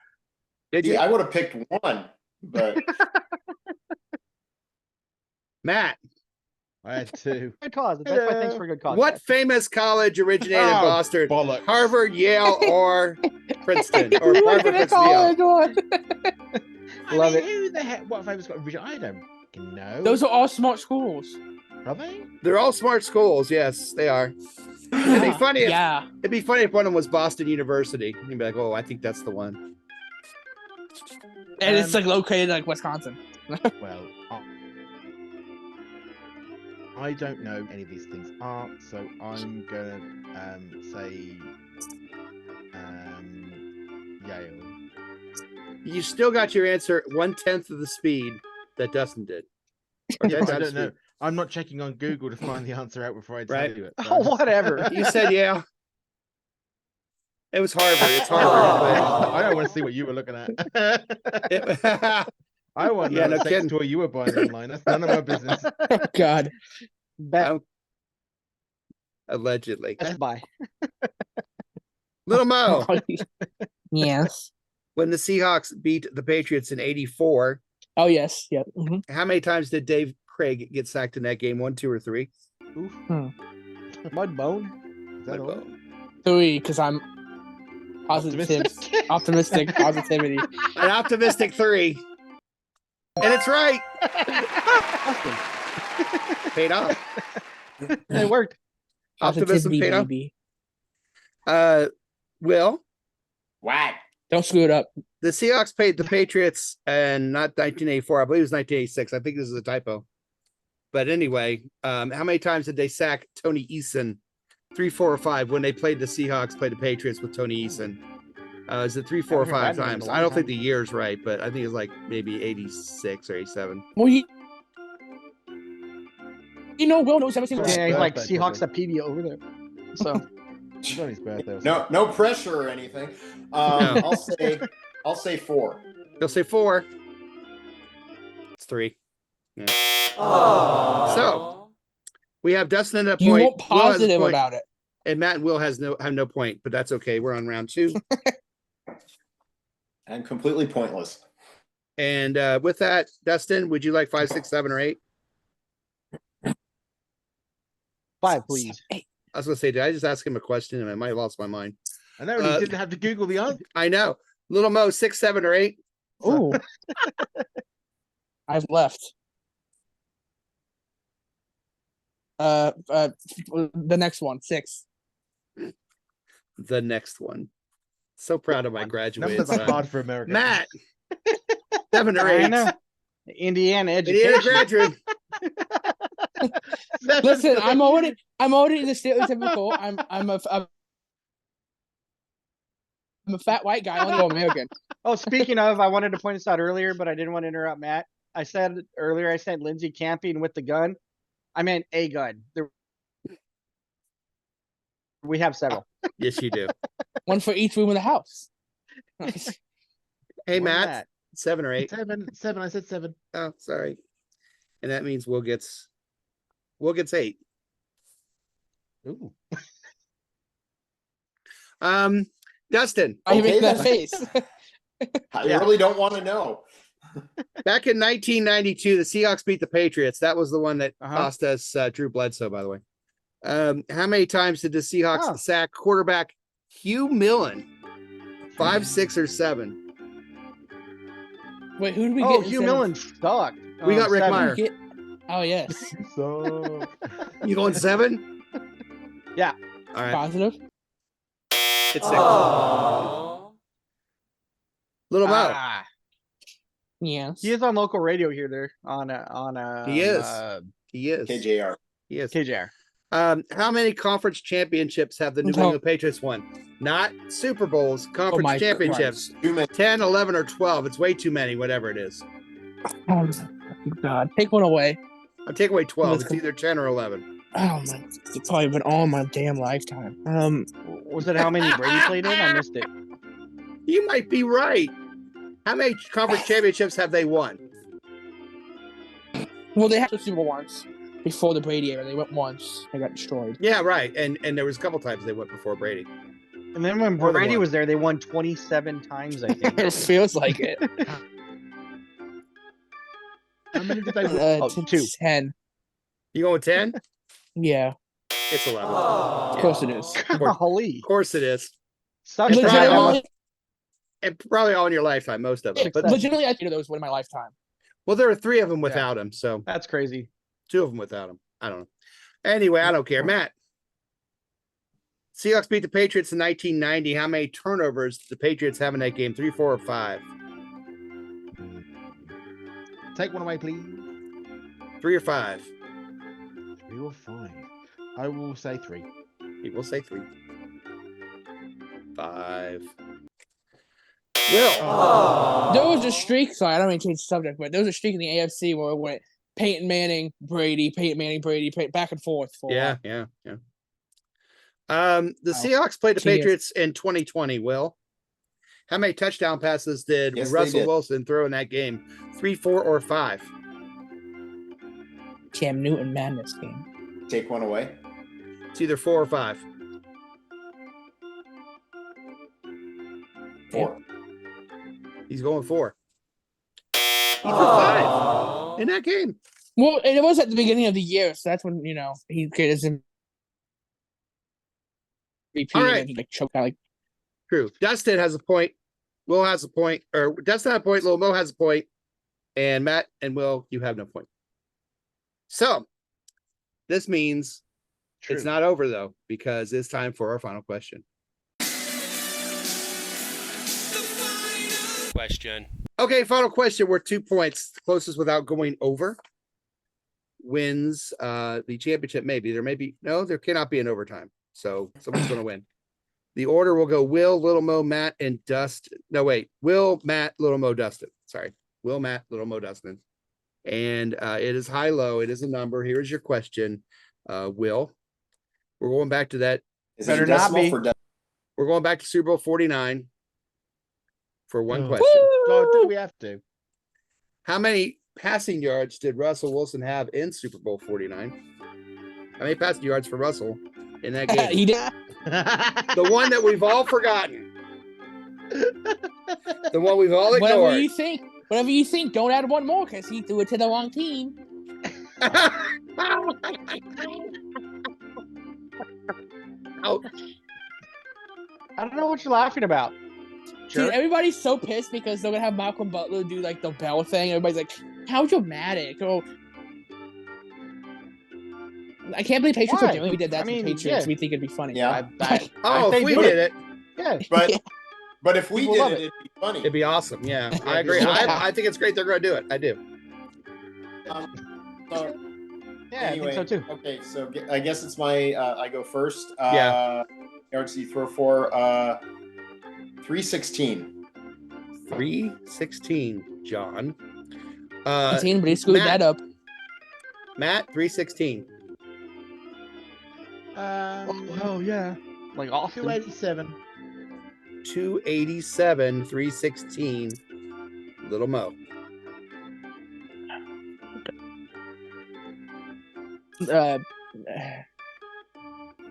Did you? Yeah, I would have picked 1, but Matt, I had 2. Good cause. That's my thanks for a good cause. what guys. famous college originated in Oh, Boston? bollocks. Harvard, Yale, or Princeton? Or Look Harvard, at the Princeton, Yale? college one. Love I mean, it. Who the heck? What famous got original? I don't fucking know. Those are all smart schools. Are they? They're all smart schools. Yes, they are. It'd be funny. If, Yeah. It'd be funny if one of them was Boston University. You'd be like, "Oh, I think that's the one." And it's like located in like Wisconsin. Well, I don't know any of these things are, so I'm gonna say Yale. You still got your answer 1/10 of the speed that Dustin did. Or Yeah, 10 but I times don't know. speed. I'm not checking on Google to find the answer out before I tell Right. you it. Oh, whatever. You said yeah. It was Harvard. It's Harvard. I don't want to see what you were looking at. But I want to Yeah, know no what sex kidding. toy you were buying online. That's none of my business. Oh, God. Best allegedly. Buy. Little Mo, Yes. when the Seahawks beat the Patriots in '84, Oh, yes. Yep. Mhm. how many times did Dave Craig get sacked in that game? 1, 2, or 3? Oof. Mudbone. Is that all? 3, because I'm positive, optimistic positivity. An optimistic 3. And it's right. Paid off. It worked. Optimism Positivity, paid off. baby. Will, What? Don't screw it up. the Seahawks paid the Patriots and not 1984. I believe it was 1986. I think this is a typo. But anyway, how many times did they sack Tony Eason? 3, 4, or 5 when they played the Seahawks, played the Patriots with Tony Eason. Is it 3, 4, or 5 times? I don't think the year's right, but I think it's like maybe 86 or 87. Well, you know, Will knows everything. Yeah, Yeah, he's like birthday, Seahawksapedia over there. So It's on his birthday. or No, no pressure or anything. No. I'll say 4. He'll say 4. It's 3. Yeah. So we have Dustin at a You point. weren't Will has a positive point, about it. and Matt and Will have no point, but that's okay. We're on round 2. And completely pointless. And with that, Dustin, would you like 5, 6, 7, or 8? 5, please. I was gonna say, did I just ask him a question and I might have lost my mind? I know, and he didn't have to Google the answer. I know. Little Mo, 6, 7, or 8? Ooh. I've left. The next one, 6. The next one. So proud of my graduates. Numbers are hard for America. Matt, 7 or I 8? know. Indiana Indiana education. graduate. Listen, I'm already in the stereotypical. I'm a fat white guy. I want to go American. Oh, speaking of, I wanted to point this out earlier, but I didn't want to interrupt Matt. I said Lindsay camping with the gun. I meant a gun. We have several. Yes, you do. One for each room in the house. Hey, More than Matt, that. 7 or 8? 7. I said 7. Oh, sorry. And that means Will gets 8. Ooh. Dustin, Why you Okay, make that then. face? I really don't want to know. back in 1992, the Seahawks beat the Patriots. That was the one that Uh-huh. cost us Drew Bledsoe, by the way. How many times did the Seahawks Oh. sack quarterback Hugh Millen? 5, 6, or 7? Wait, who did we get? Oh, instead Hugh of- Millen sucked. We got Rick 7. Meyer. Get- Oh yes, So You going 7? Yeah. All right. positive. It's 6. Little Mo. Ah, Yes. he is on local radio here. There on He is. He is. KJR. He is. KJR. How many conference championships have the New Oh. England Patriots won? Not Super Bowls, conference my championships. Too many. 10, 11, or 12. It's way too many, whatever it is. Oh God, take one away. I'll take away 12. Let's It's go. either 10 or 11. Oh my, it's probably been all my damn lifetime. Was it how many Brady played in? I missed it. You might be right. How many conference championships have they won? Well, they had the Super Bowl once before the Brady era. They went once. They got destroyed. Yeah, right. And there was a couple times they went before Brady. And then when More than Brady one. was there, they won 27 times, I think. It feels like it. how many did they win? Oh, 2. 10. You going with 10? Yeah, It's 11. of course it is. Golly. Of course it is. Sucks. It's to have probably all- all- And probably all in your lifetime, most of them. But Legitimately, I think those were in my lifetime. well, there were 3 of them without him, so That's crazy. 2 of them without him. I don't know. Anyway, I don't care. Matt. Seahawks beat the Patriots in 1990. How many turnovers did the Patriots have in that game? 3, 4, or 5? Take one away, please. 3 or 5? 3 3 or 5. I will say 3. He will say 3. 5. Will. There was a streak. Sorry, I don't mean to change the subject, but there was a streak in the AFC where it went Peyton Manning, Brady, back and forth. For Yeah. The Seahawks played the Patriots in 2020. Will, how many touchdown passes did Russell Wilson throw in that game? 3, 4, or 5? Cam Newton madness game. Take one away. It's either 4 or 5. 4. He's going 4. He threw 5 in that game. Well, it was at the beginning of the year, so that's when he gets him. All right. Like choke out. Like True. Dustin has a point. Will has a point. Or Dustin has a point. Lil Mo has a point. And Matt and Will, you have no point. So this means it's not over though, because it's time for our final question. Okay, final question. We're 2 points. The closest without going over wins the championship. Maybe there cannot be an overtime. So someone's going to win. The order will go Will, Little Mo, Matt, and Dustin. No, wait. Will, Matt, Little Mo, Dustin. Sorry. Will, Matt, Little Mo, Dustin. And it is high-low. It is a number. Here's your question, Will. We're going back to that. Better not be. We're going back to Super Bowl 49 for one question. God, do we have to? How many passing yards did Russell Wilson have in Super Bowl 49? How many passing yards for Russell in that game? he did. The one that we've all forgotten. The one we've all ignored. Whatever you think, don't add one more because he threw it to the wrong team. Ouch. I don't know what you're laughing about. Dude, everybody's so pissed because they're gonna have Malcolm Butler do like the bell thing. Everybody's like, "How dramatic!" Oh, I can't believe Patriots are doing. We did that to Patriots. Yeah. We think it'd be funny. Yeah. If we did it, yeah. But if we People did love it, it'd be funny. it'd be awesome. Yeah, I agree. I think it's great they're going to do it. I do. Yeah, Anyway, I think so too. Okay, so I guess it's my I go first. Yeah. Yards do you throw for 316. 316, John. 18, but he screwed that up. Matt, 316. Oh yeah, Like awesome. 287. 287, 316. Little Mo.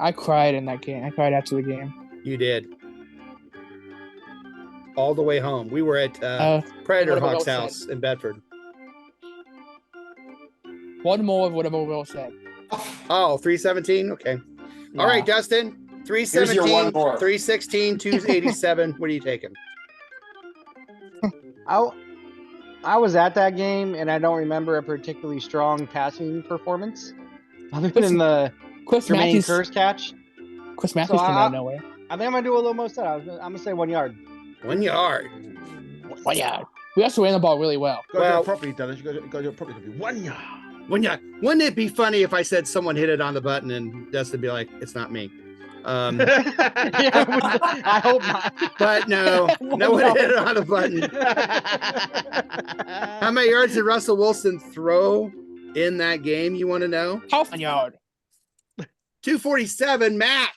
I cried in that game. I cried after the game. You did. All the way home. We were at Predator whatever Hawk's Will house in Bedford. One more of whatever Will said. Oh, 317? Okay. All right, Dustin. 317, Here's your one more. 316, 287. What are you taking? I was at that game and I don't remember a particularly strong passing performance other than the Chris Jermaine Matthews Curse catch. Chris Matthews came out of nowhere. I think I'm gonna do a little more set. I'm gonna say 1 yard. 1 yard. 1 yard. We also ran the ball really well. Got to do it properly, Dennis. You got to do it properly. 1 yard. 1 yard. Wouldn't it be funny if I said someone hit it on the button and Dustin be like, "It's not me." I hope not. But no one hit it on the button. How many yards did Russell Wilson throw in that game? You want to know? Half a yard. 247, Matt.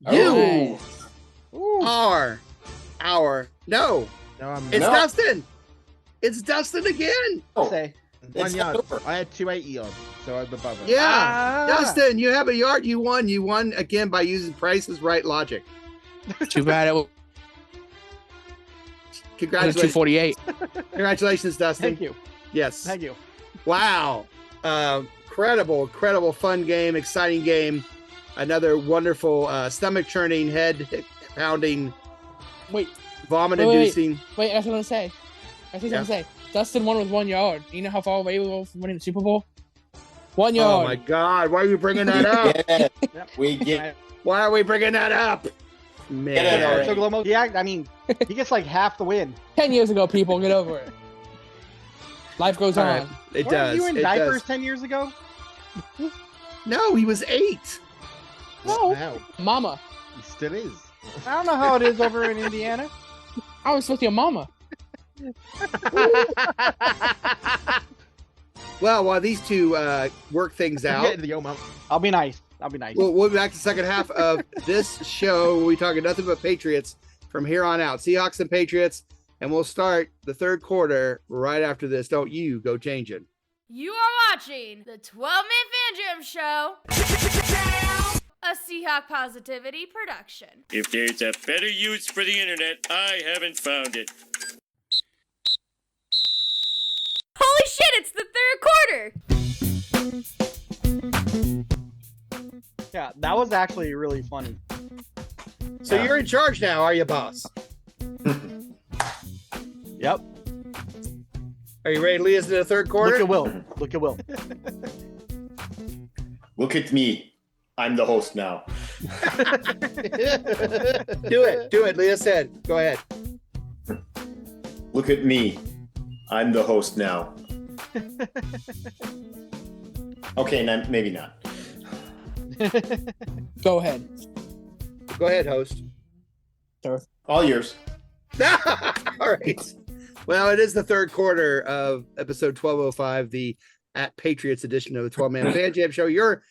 Oh. You are our no. It's No. Dustin. It's Dustin again. Oh, Say. 1 it's yard. over. I had 280 on, so I'm above it. Yeah, Dustin, you have a yard. You won. You won again by using Price is Right logic. Too bad it was Congratulations. 248. Congratulations, Dustin. Thank you. Yes. Thank you. Wow. Incredible fun game, exciting game. Another wonderful stomach churning, head pounding, Wait, vomit inducing. wait, that's what I'm gonna say. Dustin won with 1 yard. You know how far away we were from winning the Super Bowl? 1 yard. Oh my God. Why are you bringing that up? We get Why are we bringing that up? Man. Get it already. So Glomo, yeah, I mean, he gets like half the win. 10 years ago, people, get over it. Life goes All on. right. It Weren't does. you in It diapers does. 10 years ago? No, he was 8. No. Now, Mama. he still is. I don't know how it is over in Indiana. I was with your mama. Well, while these two work things out, Get into your mum. I'll be nice. we'll be back to the second half of this show. We'll be talking nothing but Patriots from here on out. Seahawks and Patriots. And we'll start the third quarter right after this. Don't you go changing. You are watching the 12-Man Fan Jam Show, a Seahawk Positivity production. If there's a better use for the internet, I haven't found it. Holy shit, it's the third quarter! Yeah, that was actually really funny. So you're in charge now, are you, boss? Yep. Are you ready to lead us into the third quarter? Look at Will. Look at Will. Look at me. I'm the host now. Do it. Lead us in. Go ahead. Look at me. I'm the host now. Okay, maybe not. Go ahead. Go ahead, host. Sir. All yours. All right. Well, it is the third quarter of episode 1205, the at Patriots edition of the 12-Man Fan Jam Show. You're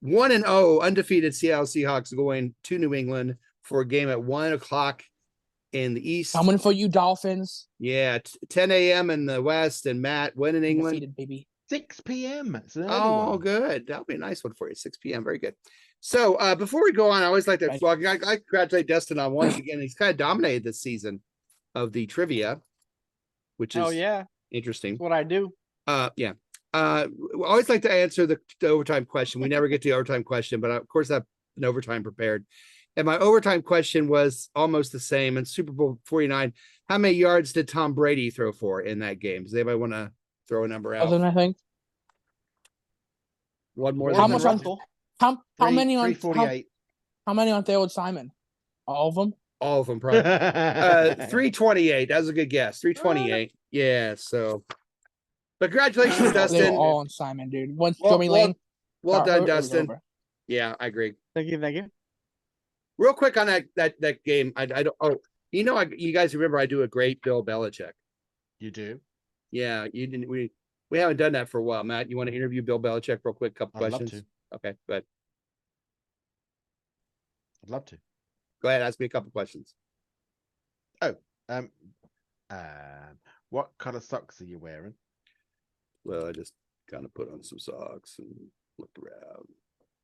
1-0 undefeated Seattle Seahawks going to New England for a game at 1 o'clock in the East. Coming for you, Dolphins. Yeah, 10 a.m. in the West. And Matt, when in England? Undefeated, baby. 6 p.m. It's an early Oh, one. good. That'll be a nice one for you. 6 p.m. Very good. So before we go on, I always like to I congratulate Dustin on once again. He's kind of dominated this season of the trivia, which is interesting. That's what I do. Yeah. We always like to answer the overtime question. We never get to the overtime question, but of course I have an overtime prepared. And my overtime question was almost the same. In Super Bowl 49, how many yards did Tom Brady throw for in that game? Does anybody want to throw a number out? I think. One more. How much on how many on 348? How many on Theo and Simon? All of them? All of them, probably. 328. That was a good guess. 328. Yeah. So, but congratulations, Dustin. They were all on Simon, dude. Once Well Jeremy Lane. Well got done, hurt, it was Dustin. over. Yeah, I agree. Thank you. Real quick on that game. I don't. Oh, you guys remember I do a great Bill Belichick. You do? Yeah, you didn't. We haven't done that for a while. Matt, you want to interview Bill Belichick real quick? Couple I'd questions. love to. Okay, good. I'd love to. Go ahead, ask me a couple questions. What color socks are you wearing? Well, I just kind of put on some socks and looked around.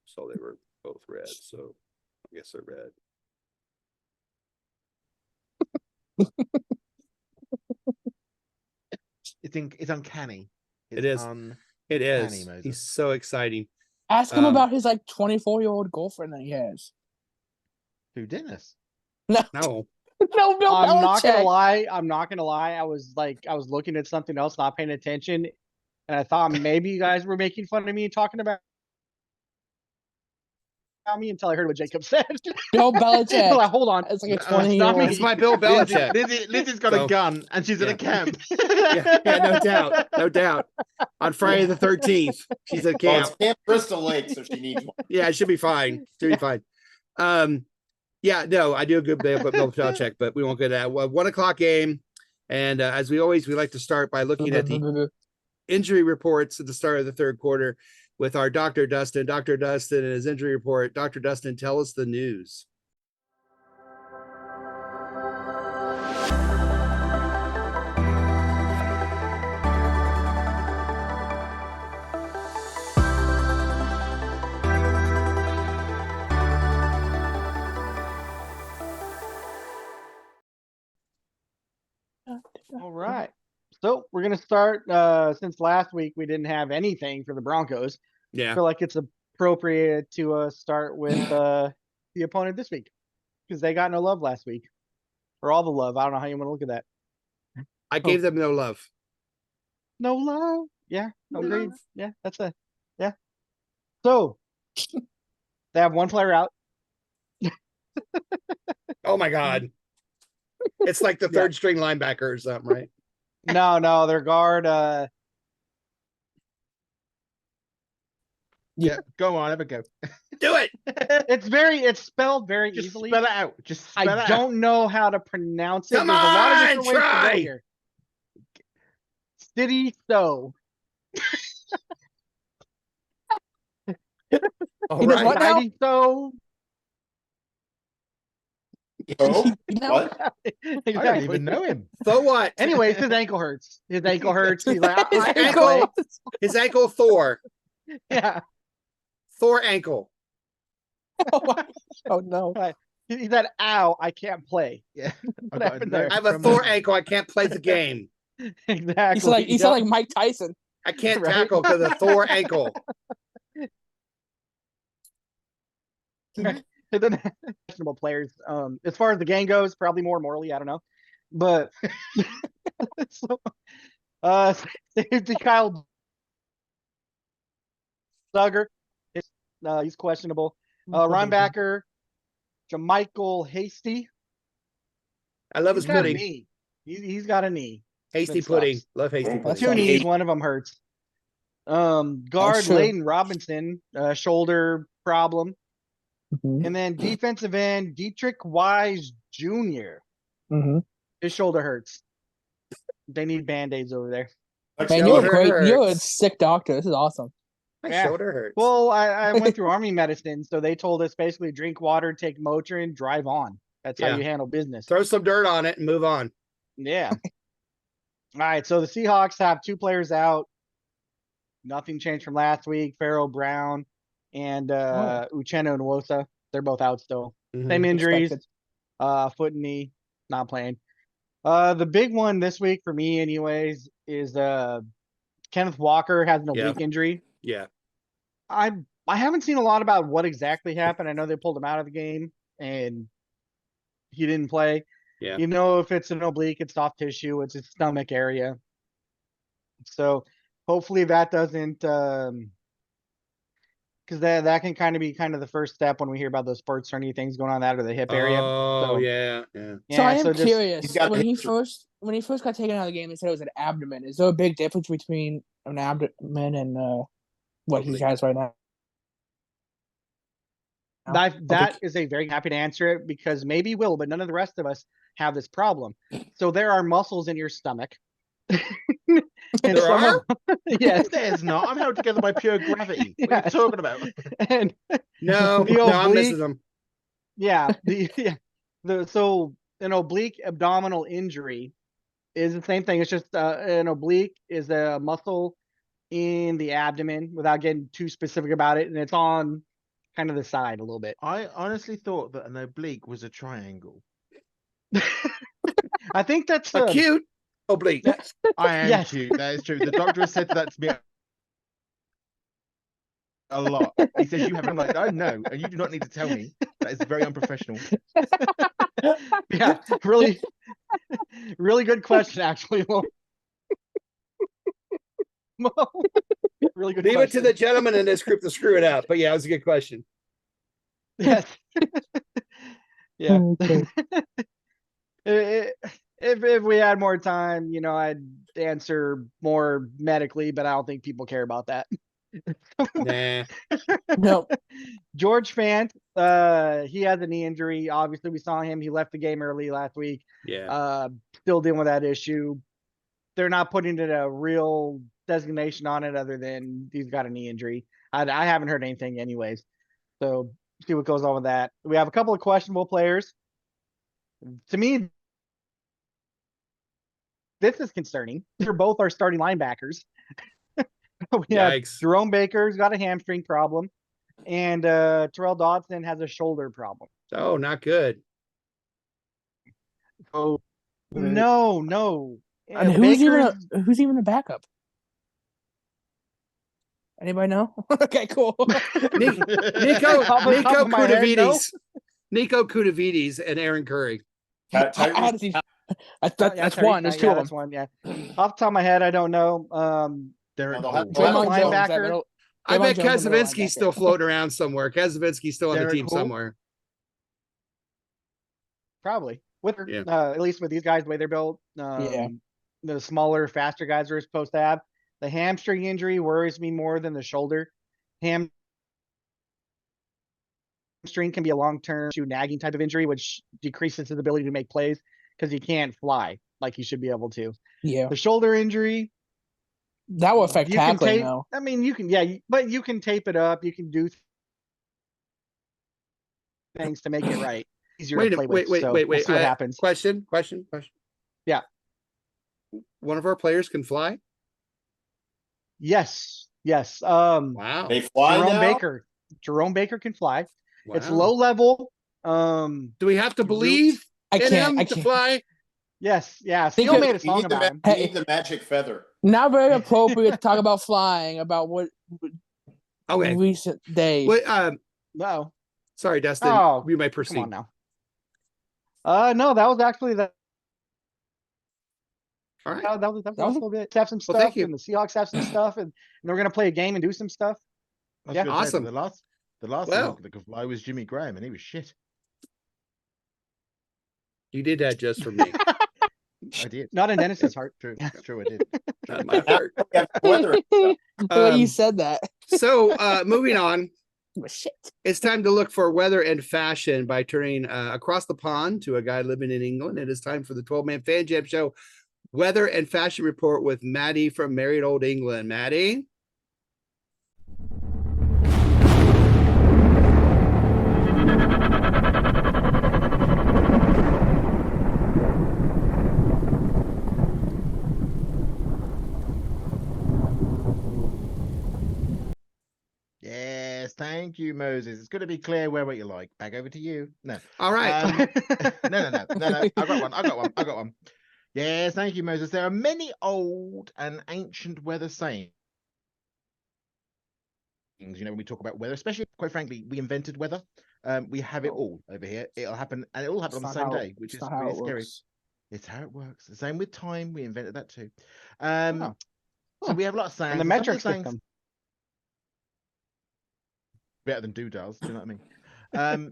Saw they were both red, so I guess they're red. It's uncanny. It is. It is. Moses. He's so exciting. Ask him about his 24-year-old girlfriend that he has. Who, Dennis? No. No, Bill I'm not gonna Belichick. lie. I was looking at something else, not paying attention, and I thought maybe you guys were making fun of me and talking about me until I heard what Jacob said. Bill Belichick. Like, hold on. It's like a Stop 20-year-old. me. It's my Bill Belichick. Lizzie's got a gun and she's at a camp. Yeah, no doubt. On Friday the 13th, she's at Well, camp. it's Camp Crystal Lake, so she needs one. Yeah, it should be fine. Yeah, no, I do a good Bill Belichick, but we won't get that. 1 o'clock game, and as we like to start by looking at the injury reports at the start of the third quarter with our Dr. Dustin. Dr. Dustin and his injury report. Dr. Dustin, tell us the news. All right. So we're gonna start. Since last week we didn't have anything for the Broncos. I Yeah. feel like it's appropriate to start with the opponent this week because they got no love last week, or all the love. I don't know how you want to look at that. I gave them no love. No love. Yeah. No Agreed. love. Yeah. That's a. Yeah. So they have one player out. Oh my God. It's like the third string linebacker or something, right? No, their guard. Yeah, go on, have a go. Do it. It's spelled very Just easily. spell it out. Just spell it I out. don't know how to pronounce it. Come There's a lot of on, different ways to try. go here. City so. All He does right. what now? City so. Oh, You know? what? I don't even know him. So what? Anyways, his ankle hurts. His ankle hurts. He's like, His I can't ankle. play. His ankle Thor. Yeah. Thor ankle. Oh no. He said, ow, I can't play. Yeah, I What got a happened note there? I have a from Thor him. ankle. I can't play the game. Exactly. You sound like Mike Tyson. I can't Right. tackle because of Thor ankle. Questionable players. As far as the game goes, probably more morally, I don't know. But so, safety Kyle Duggar, he's questionable. Linebacker Jamichael Hasty. I love his He's got a pudding. knee. He's got a knee. Hasty That pudding. sucks. Love hasty That's Two pudding. knees, one of them hurts. Guard true. Layden Robinson, shoulder problem. Mhm. And then defensive end Dietrich Wise Jr. Mhm. His shoulder hurts. They need band-aids over there. Man, you're a Shoulder great. You're a hurts. sick doctor. This is awesome. My Yeah. shoulder hurts. Well, I went through Army medicine, so they told us basically drink water, take Motrin, drive on. That's Yeah. how you handle business. Throw some dirt on it and move on. Yeah. All right, so the Seahawks have 2 players out. Nothing changed from last week. Pharaoh Brown and Uchenna Nwosa. They're both out still. Mhm. Same injuries. Expected. Foot and knee, not playing. The big one this week for me anyways is Kenneth Walker has an oblique injury. Yeah. I haven't seen a lot about what exactly happened. I know they pulled him out of the game and he didn't play. Yeah. You know, if it's an oblique, it's soft tissue, it's his stomach area. So hopefully that doesn't because that can kind of be the first step when we hear about those sports hernia things going on that or the hip area. Oh, So, yeah. So I am just- curious. he's got When a he history. first got taken out of the game, they said it was an abdomen. Is there a big difference between an abdomen and what he Oblique. has right now? That is a very happy to answer it because maybe he will, but none of the rest of us have this problem. So there are muscles in your stomach. And There some are? of- yes. There's not. I'm held together by pure gravity. What are Yeah. you talking about? And No, The no, I'm oblique- missing them. yeah, so an oblique abdominal injury is the same thing. It's just an oblique is a muscle in the abdomen without getting too specific about it, and it's on kind of the side a little bit. I honestly thought that an oblique was a triangle. I think that's Acute oblique. I am Yes. cute. That is true. The doctor has said that to me a lot. He says you have. I'm like, I know, and you do not need to tell me. That is very unprofessional. yeah, really, really good question, actually. Mo. Really good Leave it to question. the gentleman in this group to screw it up. But yeah, it was a good question. Yes. Yeah. Okay. If we had more time, I'd answer more medically, but I don't think people care about that. Nah. No. George Fant, he has a knee injury. Obviously, we saw him. He left the game early last week. Yeah. Still dealing with that issue. They're not putting it a real designation on it other than he's got a knee injury. I haven't heard anything anyways. So see what goes on with that. We have a couple of questionable players. To me, this is concerning. They're both our starting linebackers. We have Yikes. Jerome Baker's got a hamstring problem, and Terrell Dodson has a shoulder problem. Oh, not good. Oh no. And who's even the backup? Anybody know? Okay, cool. Nico Off the top of my head, no. Kudavides. Nico Kudavides and Aaron Curry. I had to see. That's Tyrese one. There's Knight, two of them. that's one. Yeah. Off the top of my head, I don't know. Derek They'll Hall. have- Draymond Draymond Jones, linebacker. I bet Draymond Jones, the middle Kazavinsky's linebacker. still floating around somewhere. Kazavinsky's still on the Derek team Hall? somewhere. Probably with Yeah. at least with these guys the way they're built. Yeah. The smaller, faster guys are supposed to have. The hamstring injury worries me more than the shoulder. hamstring can be a long-term nagging type of injury, which decreases his ability to make plays because he can't fly like he should be able to. Yeah. The shoulder injury, that will affect you can tackling, tape. though. I mean, you can, but you can tape it up. You can do things to make it right. Easier to play with. Wait. We'll see what happens. Question. Yeah. One of our players can fly? Yes. Wow. They fly now? Jerome Baker can fly. Wow. It's low level. Do we have to believe I in can't him to fly? Yes. Yeah. Steel made a song about him. You need the magic feather. Not very appropriate to talk about flying, about what recent days. Wait, No. Sorry, Dustin. Oh, you may proceed. Come on now. No, that was actually the. All right. That was a little bit. Have some Well, stuff, thank you. and the Seahawks have some stuff, and we're gonna play a game and do some stuff. Yeah, awesome. The last Well. that could fly was Jimmy Graham, and he was shit. You did that just for me. I did. Not in Dennis's heart. True. It's true. I did. Not in my heart. The way you said that. So moving on. Shit. It's time to look for weather and fashion by turning across the pond to a guy living in England. It is time for the 12-Man Fan Jam Show Weather and Fashion Report with Maddie from Merry Old England. Maddie? Yes, thank you, Moses. It's going to be clear what you like. Back over to you. No. All right. No. I got one. Yes, thank you, Moses. There are many old and ancient weather sayings. You know, when we talk about weather, especially, quite frankly, we invented weather. We have it all over here. It'll happen, and it all happen on the same day, which is really scary. It's how it works. The same with time. We invented that too. So we have a lot of sayings. And the metric system. Better than doodles, do you know what I mean?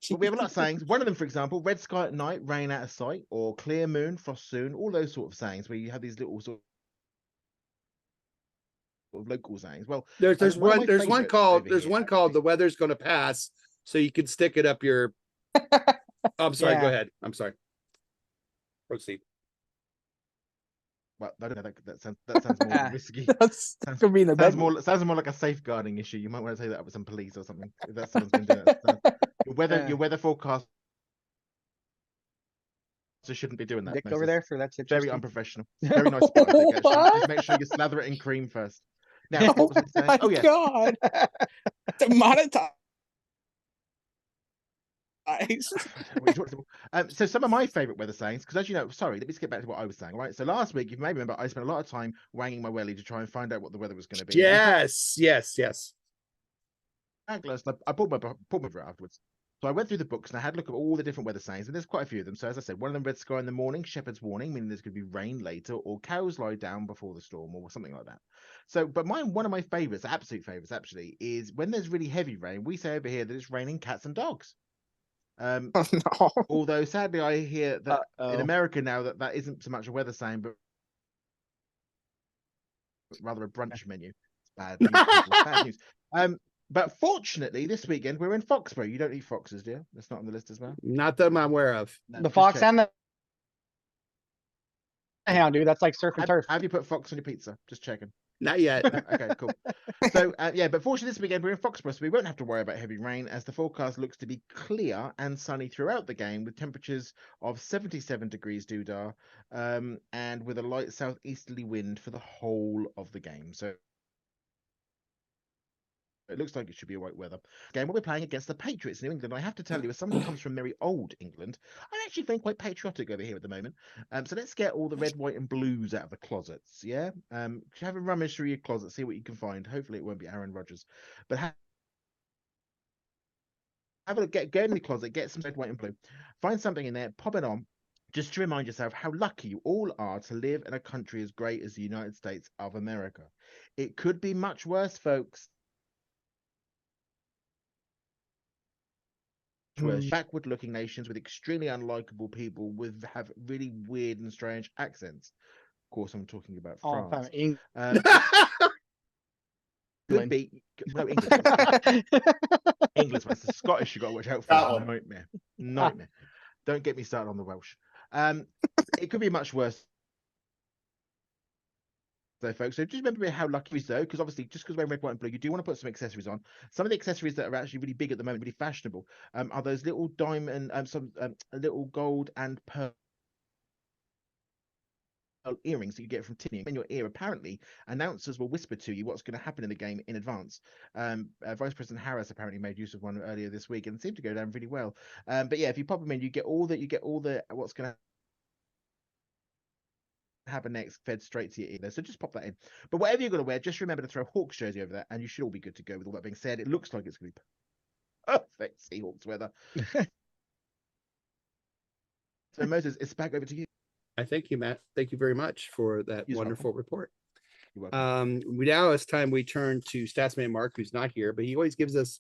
But we have a lot of sayings. One of them, for example, red sky at night, rain out of sight, or clear moon, frost soon, all those sort of sayings where you have these little sort of local sayings. Well, there's one called the weather's gonna pass, so you can stick it up your I'm sorry, go ahead. I'm sorry. Proceed. Well, I don't know. That sounds more risky. Sounds more like a safeguarding issue. You might want to say that with some police or something. If that's someone's been doing that. Your weather forecast. So shouldn't be doing that. Dick over there for that situation. Very unprofessional. Very nice. Just make sure you slather it in cream first. Now, what was it saying? Oh yeah. God. Demonetized. So some of my favorite weather sayings, because as you know, let me skip back to what I was saying. Right. So last week, you may remember, I spent a lot of time wanging my welly to try and find out what the weather was going to be. Yes. I pulled my book afterwards. So I went through the books and I had a look at all the different weather sayings, and there's quite a few of them. So as I said, one of them, red sky in the morning, shepherd's warning, meaning there's going to be rain later, or cows lie down before the storm, or something like that. So, but one of my favorites, absolute favorites actually, is when there's really heavy rain, we say over here that it's raining cats and dogs. No. Although sadly I hear that in America now that isn't so much a weather saying, but rather a brunch menu. It's bad news. Bad news. But fortunately, this weekend we're in Foxborough. You don't eat foxes, do you? That's not on the list as well. Not that I'm aware of. No, the fox and the hound, dude. That's like surf and turf. Have you put fox on your pizza? Just checking. Not yet. Okay, cool. So but fortunately this weekend we're in Foxborough, so we won't have to worry about heavy rain, as the forecast looks to be clear and sunny throughout the game, with temperatures of 77 degrees doodah, and with a light southeasterly wind for the whole of the game. So it looks like it should be white weather. Again, we'll be playing against the Patriots in New England. I have to tell you, as someone who comes from very old England, I'm actually feeling quite patriotic over here at the moment. So let's get all the red, white, and blues out of the closets. Yeah. Have a rummage through your closet, see what you can find. Hopefully, it won't be Aaron Rodgers, but have a look. Get in the closet, get some red, white, and blue. Find something in there, pop it on, just to remind yourself how lucky you all are to live in a country as great as the United States of America. It could be much worse, folks. Backward-looking nations with extremely unlikable people have really weird and strange accents. Of course, I'm talking about France. could be no English. English, man. It's the Scottish you got to watch out for. Nightmare. Don't get me started on the Welsh. It could be much worse, though, folks. So just remember how lucky is though, because obviously, just because we're red, white, and blue, you do want to put some accessories on. Some of the accessories that are actually really big at the moment, really fashionable, are those little diamond, some little gold and pearl earrings that you get from tinning in your ear. Apparently, announcers will whisper to you what's going to happen in the game in advance. Vice President Harris apparently made use of one earlier this week and seemed to go down really well. But yeah, if you pop them in, you get all the what's going to happen next fed straight to your ear. So just pop that in. But whatever you're going to wear, just remember to throw Hawks jersey over that, and you should all be good to go. With all that being said, it looks like it's going to be perfect Seahawks weather. So Moses, it's back over to you. I thank you, Matt. Thank you very much for that wonderful report. You're welcome. Now it's time we turn to Statsman Mark, who's not here, but he always gives us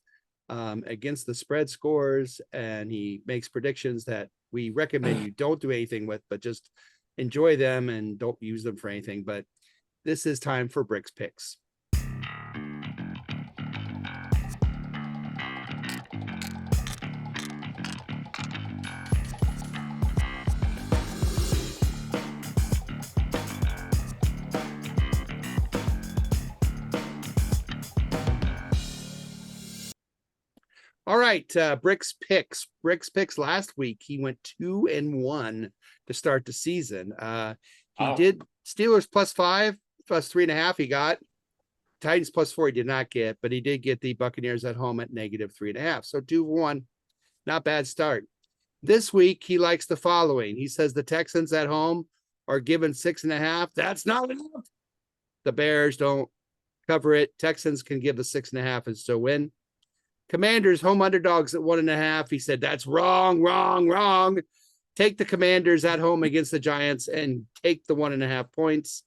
against the spread scores, and he makes predictions that we recommend you don't do anything with, but just enjoy them and don't use them for anything. But this is time for Brick's Picks. All right, Brick's Picks. Brick's Picks last week, he went 2-1 to start the season. He did Steelers +5, +3.5 he got. Titans +4 he did not get, but he did get the Buccaneers at home at -3.5. So 2-1, not bad start. This week, he likes the following. He says the Texans at home are given 6.5. That's not enough. The Bears don't cover it. Texans can give the 6.5 and still win. Commanders home underdogs at 1.5. He said that's wrong. Take the Commanders at home against the Giants and take the 1.5 points.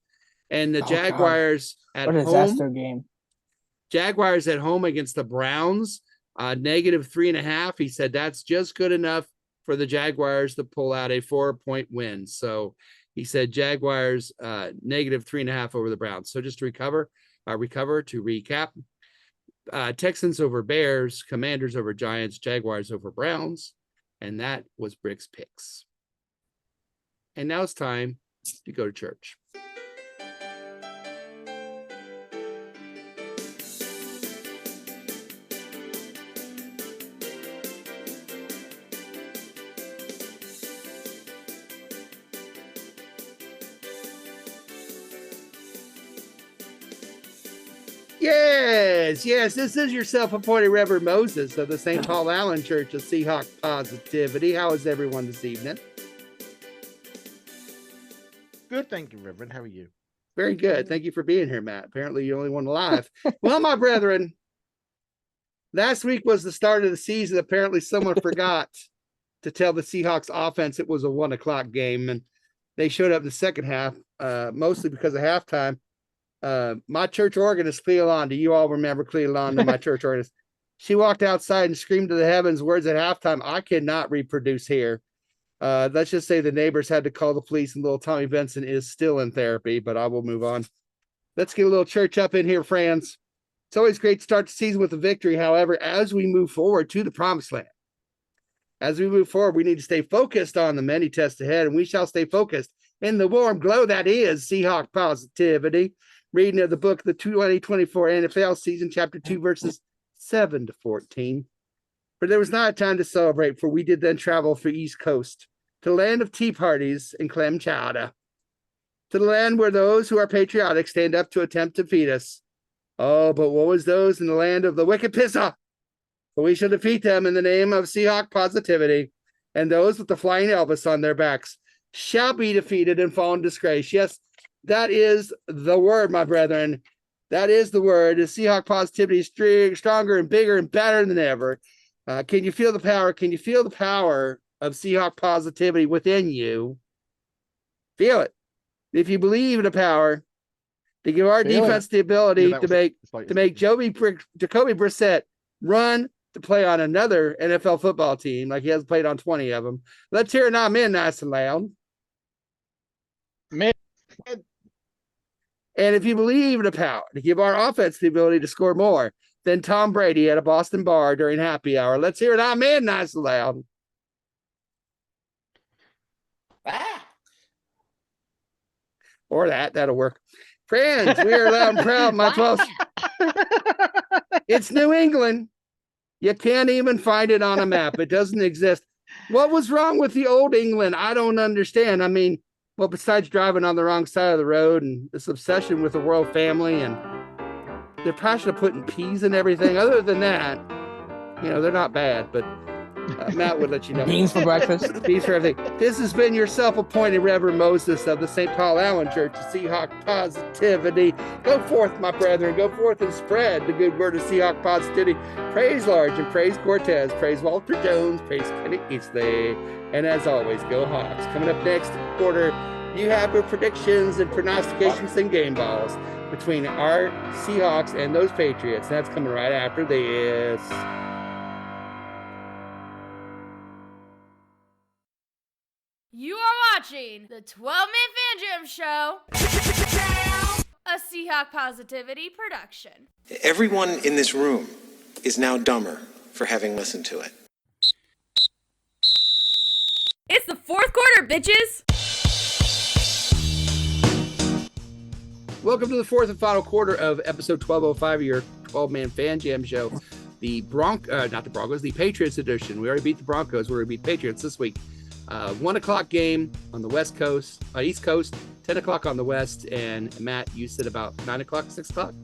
And the Jaguars at home. What a disaster game. Jaguars at home against the Browns, -3.5. He said that's just good enough for the Jaguars to pull out a 4-point win. So he said Jaguars -3.5 over the Browns. So just to recap. Texans over Bears, Commanders over Giants, Jaguars over Browns, and that was Brick's Picks. And now it's time to go to church. Yes, this is your self-appointed Reverend Moses of the St. Paul Allen Church of Seahawk Positivity. How is everyone this evening? Good, thank you, Reverend. How are you? Very good. Thank you for being here, Matt. Apparently, you're the only one alive. Well, my brethren, last week was the start of the season. Apparently, someone forgot to tell the Seahawks offense it was a 1:00 game, and they showed up in the second half, mostly because of halftime. My church organist, Cleolon, do you all remember Cleolon, my church organist? She walked outside and screamed to the heavens words at halftime I cannot reproduce here. Let's just say the neighbors had to call the police, and little Tommy Benson is still in therapy, but I will move on. Let's get a little church up in here, friends. It's always great to start the season with a victory. However, as we move forward to the promised land, we need to stay focused on the many tests ahead, and we shall stay focused in the warm glow that is Seahawk Positivity. Reading of the book, the 2024 NFL season, chapter 2, verses 7 to 14. For there was not a time to celebrate, for we did then travel for East Coast, to the land of tea parties and clam chowder, to the land where those who are patriotic stand up to attempt to feed us. Oh, but woe is those in the land of the wicked pisser, for we shall defeat them in the name of Seahawk Positivity, and those with the flying Elvis on their backs shall be defeated and fall in disgrace. Yes, that is the word, my brethren. That is the word. The Seahawk Positivity is stronger and bigger and better than ever. Can you feel the power? Can you feel the power of Seahawk Positivity within you? Feel it. If you believe in the power to give our defense the ability to make Jacoby Brissett run to play on another NFL football team like he has played on 20 of them. Let's hear it, amen, nice and loud. Man. And if you believe in the power to give our offense the ability to score more than Tom Brady at a Boston bar during happy hour, let's hear it. Amen, nice and loud. Or that'll work. Friends, we are loud and proud, my 12. It's New England. You can't even find it on a map. It doesn't exist. What was wrong with the old England? I don't understand. I mean, well, besides driving on the wrong side of the road and this obsession with the royal family and their passion of putting peas in everything, other than that, they're not bad, but Matt would let you know. Beans for breakfast. Beans for everything. This has been your self-appointed Reverend Moses of the St. Paul Allen Church of Seahawk Positivity. Go forth, my brethren. Go forth and spread the good word of Seahawk Positivity. Praise Large and praise Cortez. Praise Walter Jones. Praise Kenny Eastley. And as always, go Hawks. Coming up next quarter, you have your predictions and prognostications and game balls between our Seahawks and those Patriots. That's coming right after this. You are watching the 12-Man Fan Jam Show, a Seahawk Positivity production. Everyone in this room is now dumber for having listened to it. It's the fourth quarter, bitches! Welcome to the fourth and final quarter of episode 1205 of your 12-Man Fan Jam Show. The the Patriots edition. We already beat the Broncos. We're going to beat the Patriots this week. 1 o'clock game on the West Coast, East Coast, 10 o'clock on the West. And Matt, you said about 9 o'clock, 6 o'clock?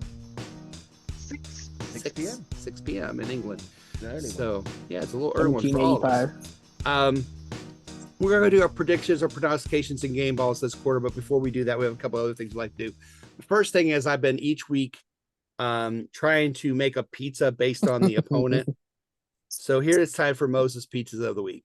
6 p.m. 6 p.m. in England. Early So, yeah, it's a little early one for all of us. 1785. We're going to do our predictions, our prognostications, and game balls this quarter. But before we do that, we have a couple other things we'd like to do. The first thing is I've been each week trying to make a pizza based on the opponent. So here it's time for Moses Pizzas of the Week.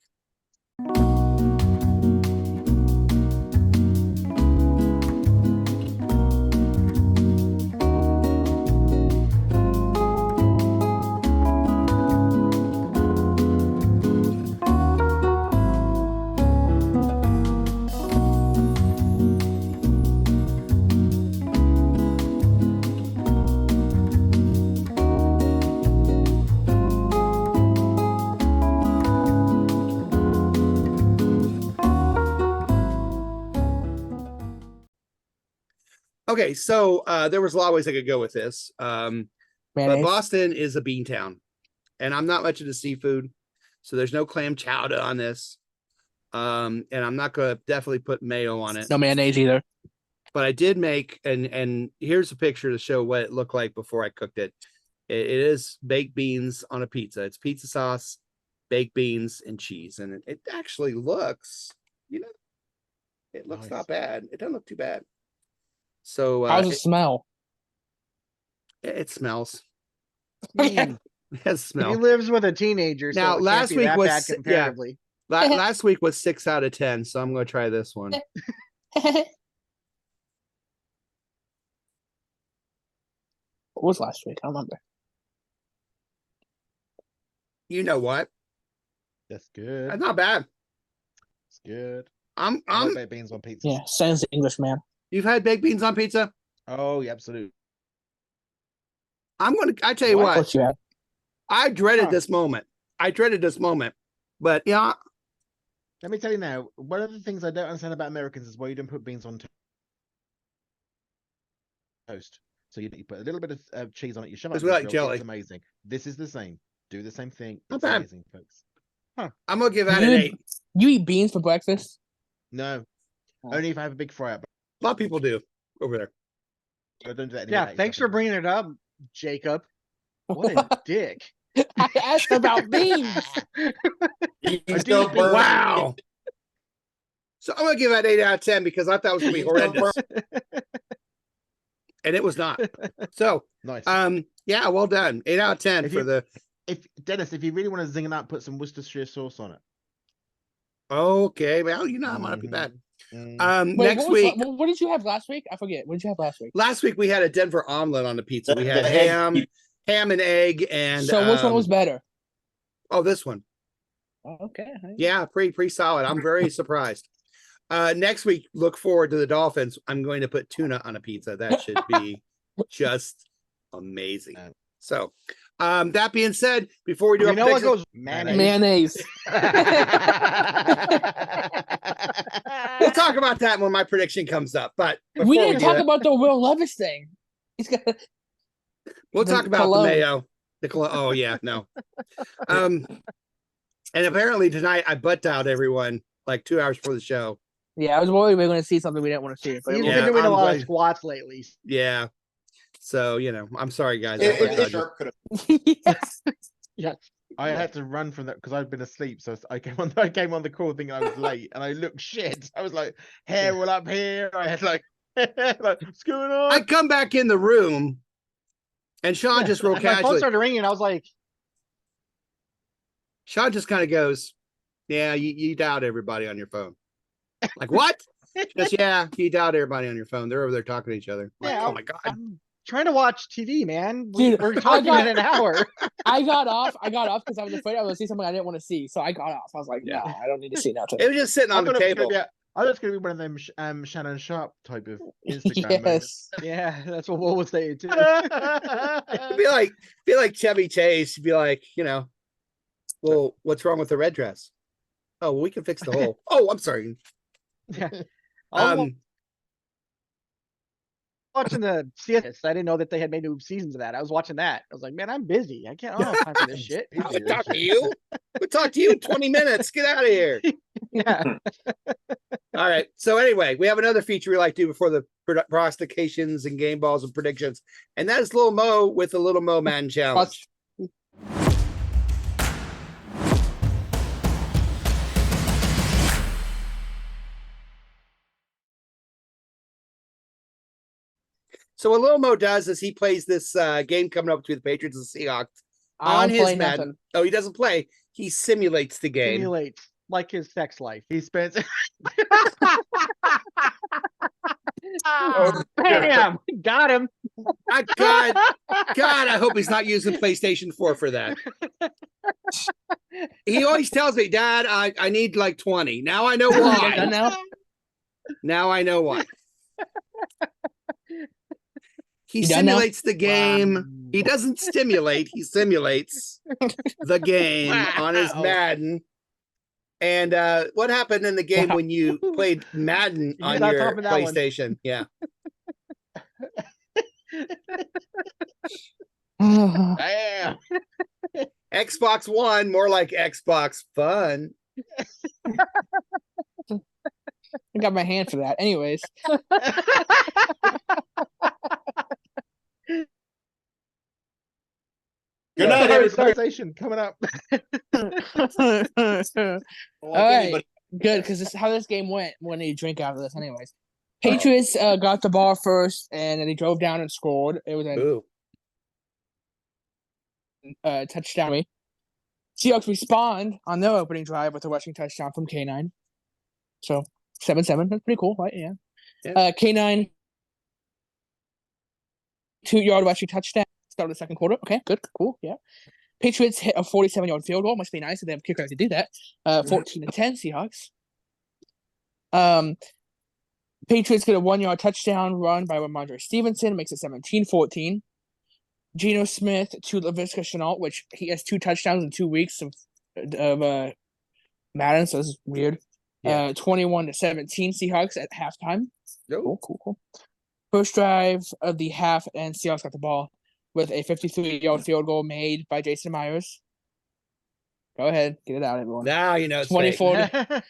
Okay, so there was a lot of ways I could go with this. But Boston is a bean town, and I'm not much into seafood, so there's no clam chowder on this. And I'm not going to definitely put mayo on it. No mayonnaise either. But I did make, and here's a picture to show what it looked like before I cooked it. It is baked beans on a pizza. It's pizza sauce, baked beans, and cheese. And it actually looks, it looks not bad. It doesn't look too bad. So how does it smell? It smells. It has smell. He lives with a teenager. So Now, it last can't be week that was bad comparatively. last week was 6 out of 10, so I'm going to try this one. What was last week? I don't remember. You know what? That's good. That's not bad. It's good. I'm baked beans on pizza. Yeah, sounds English, man. You've had baked beans on pizza? Oh, yeah, absolutely. I tell you what. I dreaded this moment. But yeah. Let me tell you now, one of the things I don't understand about Americans is why you don't put beans on toast. So you put a little bit of cheese on it. You shove it. It's like jelly. It's amazing. This is the same. Do the same thing. Not It's bad. amazing, folks. I'm going to give that an 8. You eat beans for breakfast? No. Only if I have a big fry up. A lot of people do over there. I don't do that Yeah, anymore. thanks for bringing it up, Jacob. What a dick. I asked about beans. Wow. So I'm going to give that 8 out of 10 because I thought it was going to be horrendous. And it was not. So, nice. Yeah, well done. 8 out of 10 If Dennis, if you really want to zing it up, put some Worcestershire sauce on it. Okay, well, I might not be bad. Wait, Next week. What did you have last week? I forget. What did you have last week? Last week we had a Denver omelet on the pizza. We had ham and egg, and so which one was better? Oh, this one. Okay. Yeah, pretty solid. I'm very surprised. Next week, look forward to the Dolphins. I'm going to put tuna on a pizza. That should be just amazing. So, that being said, before we do, you know what goes mayonnaise. We'll talk about that when my prediction comes up. But we didn't talk about the Will Levis thing. He's got. We'll talk about the mayo. Oh yeah, no. And apparently tonight I butt dialed everyone like 2 hours before the show. Yeah, I was worried we were going to see something we didn't want to see. He's been doing a lot of squats lately. Yeah. So, I'm sorry, guys. Yes. Yes. I had to run from that because I'd been asleep. So I came on the call thinking I was late, and I looked shit. I was like, hair all up here. I had like what's going on? I come back in the room, and Sean just real casually. My phone started ringing, and I was like, Sean just kind of goes, "Yeah, you dialed everybody on your phone." Like, what? Just, yeah, you dialed everybody on your phone. They're over there talking to each other. Like, yeah, oh my God. I'm trying to watch TV, man. Dude, we're talking in an hour. I got off because I was afraid I was going to see something I didn't want to see. So I got off. I was like, no, I don't need to see nothing. It was just sitting on the table. I thought it's going to be one of them Shannon Sharp type of Instagram moments. Yeah, that's what Will was saying too. It'd be like Chevy Chase. Be like, well, what's wrong with the red dress? Oh, well, we can fix the hole. Oh, I'm sorry. Yeah. Watching the CS, I didn't know that they had made new seasons of that. I was watching that. I was like, man, I'm busy. I don't have time for this shit. I'll talk to you. We'll talk to you in 20 minutes. Get out of here. Yeah. All right. So anyway, we have another feature we like to do before the prognostications and game balls and predictions. And that is Little Mo with the Little Mo Man Challenge. So what Lil Mo does is he plays this game coming up between the Patriots and the Seahawks on his Madden. Oh, he doesn't play. He simulates the game. Simulates like his sex life. He spends. Bam! Got him. God, I hope he's not using PlayStation 4 for that. He always tells me, Dad, I need like 20. Now I know why. Now I know why. He simulates the game. Wow. He doesn't stimulate. He simulates the game on his Madden. And what happened in the game when you played Madden on your PlayStation? Yeah. Damn. Xbox One, more like Xbox Fun. I got my hand for that. Anyways. Good night, conversation coming up. All right, good, because this is how this game went when you drink after this. Anyways, Patriots got the ball first, and then they drove down and scored. It was a touchdown. Seahawks respond on their opening drive with a rushing touchdown from K9. So 7-7. That's pretty cool, right? Yeah. K9 2-yard rushing touchdown. Start of the second quarter. Okay, good, cool, yeah. Patriots hit a 47-yard field goal. Must be nice if they have a kicker to do that. 14-10 Seahawks. Patriots get a 1-yard touchdown run by Ramondre Stevenson. Makes it 17-14. Geno Smith to Laviska Shenault, which he has 2 touchdowns in 2 weeks of Madden, so this is weird. 21-17 Seahawks at halftime. Cool. First drive of the half, and Seahawks got the ball with a 53-yard field goal made by Jason Myers. Go ahead. Get it out, everyone. Now you know it's 24-17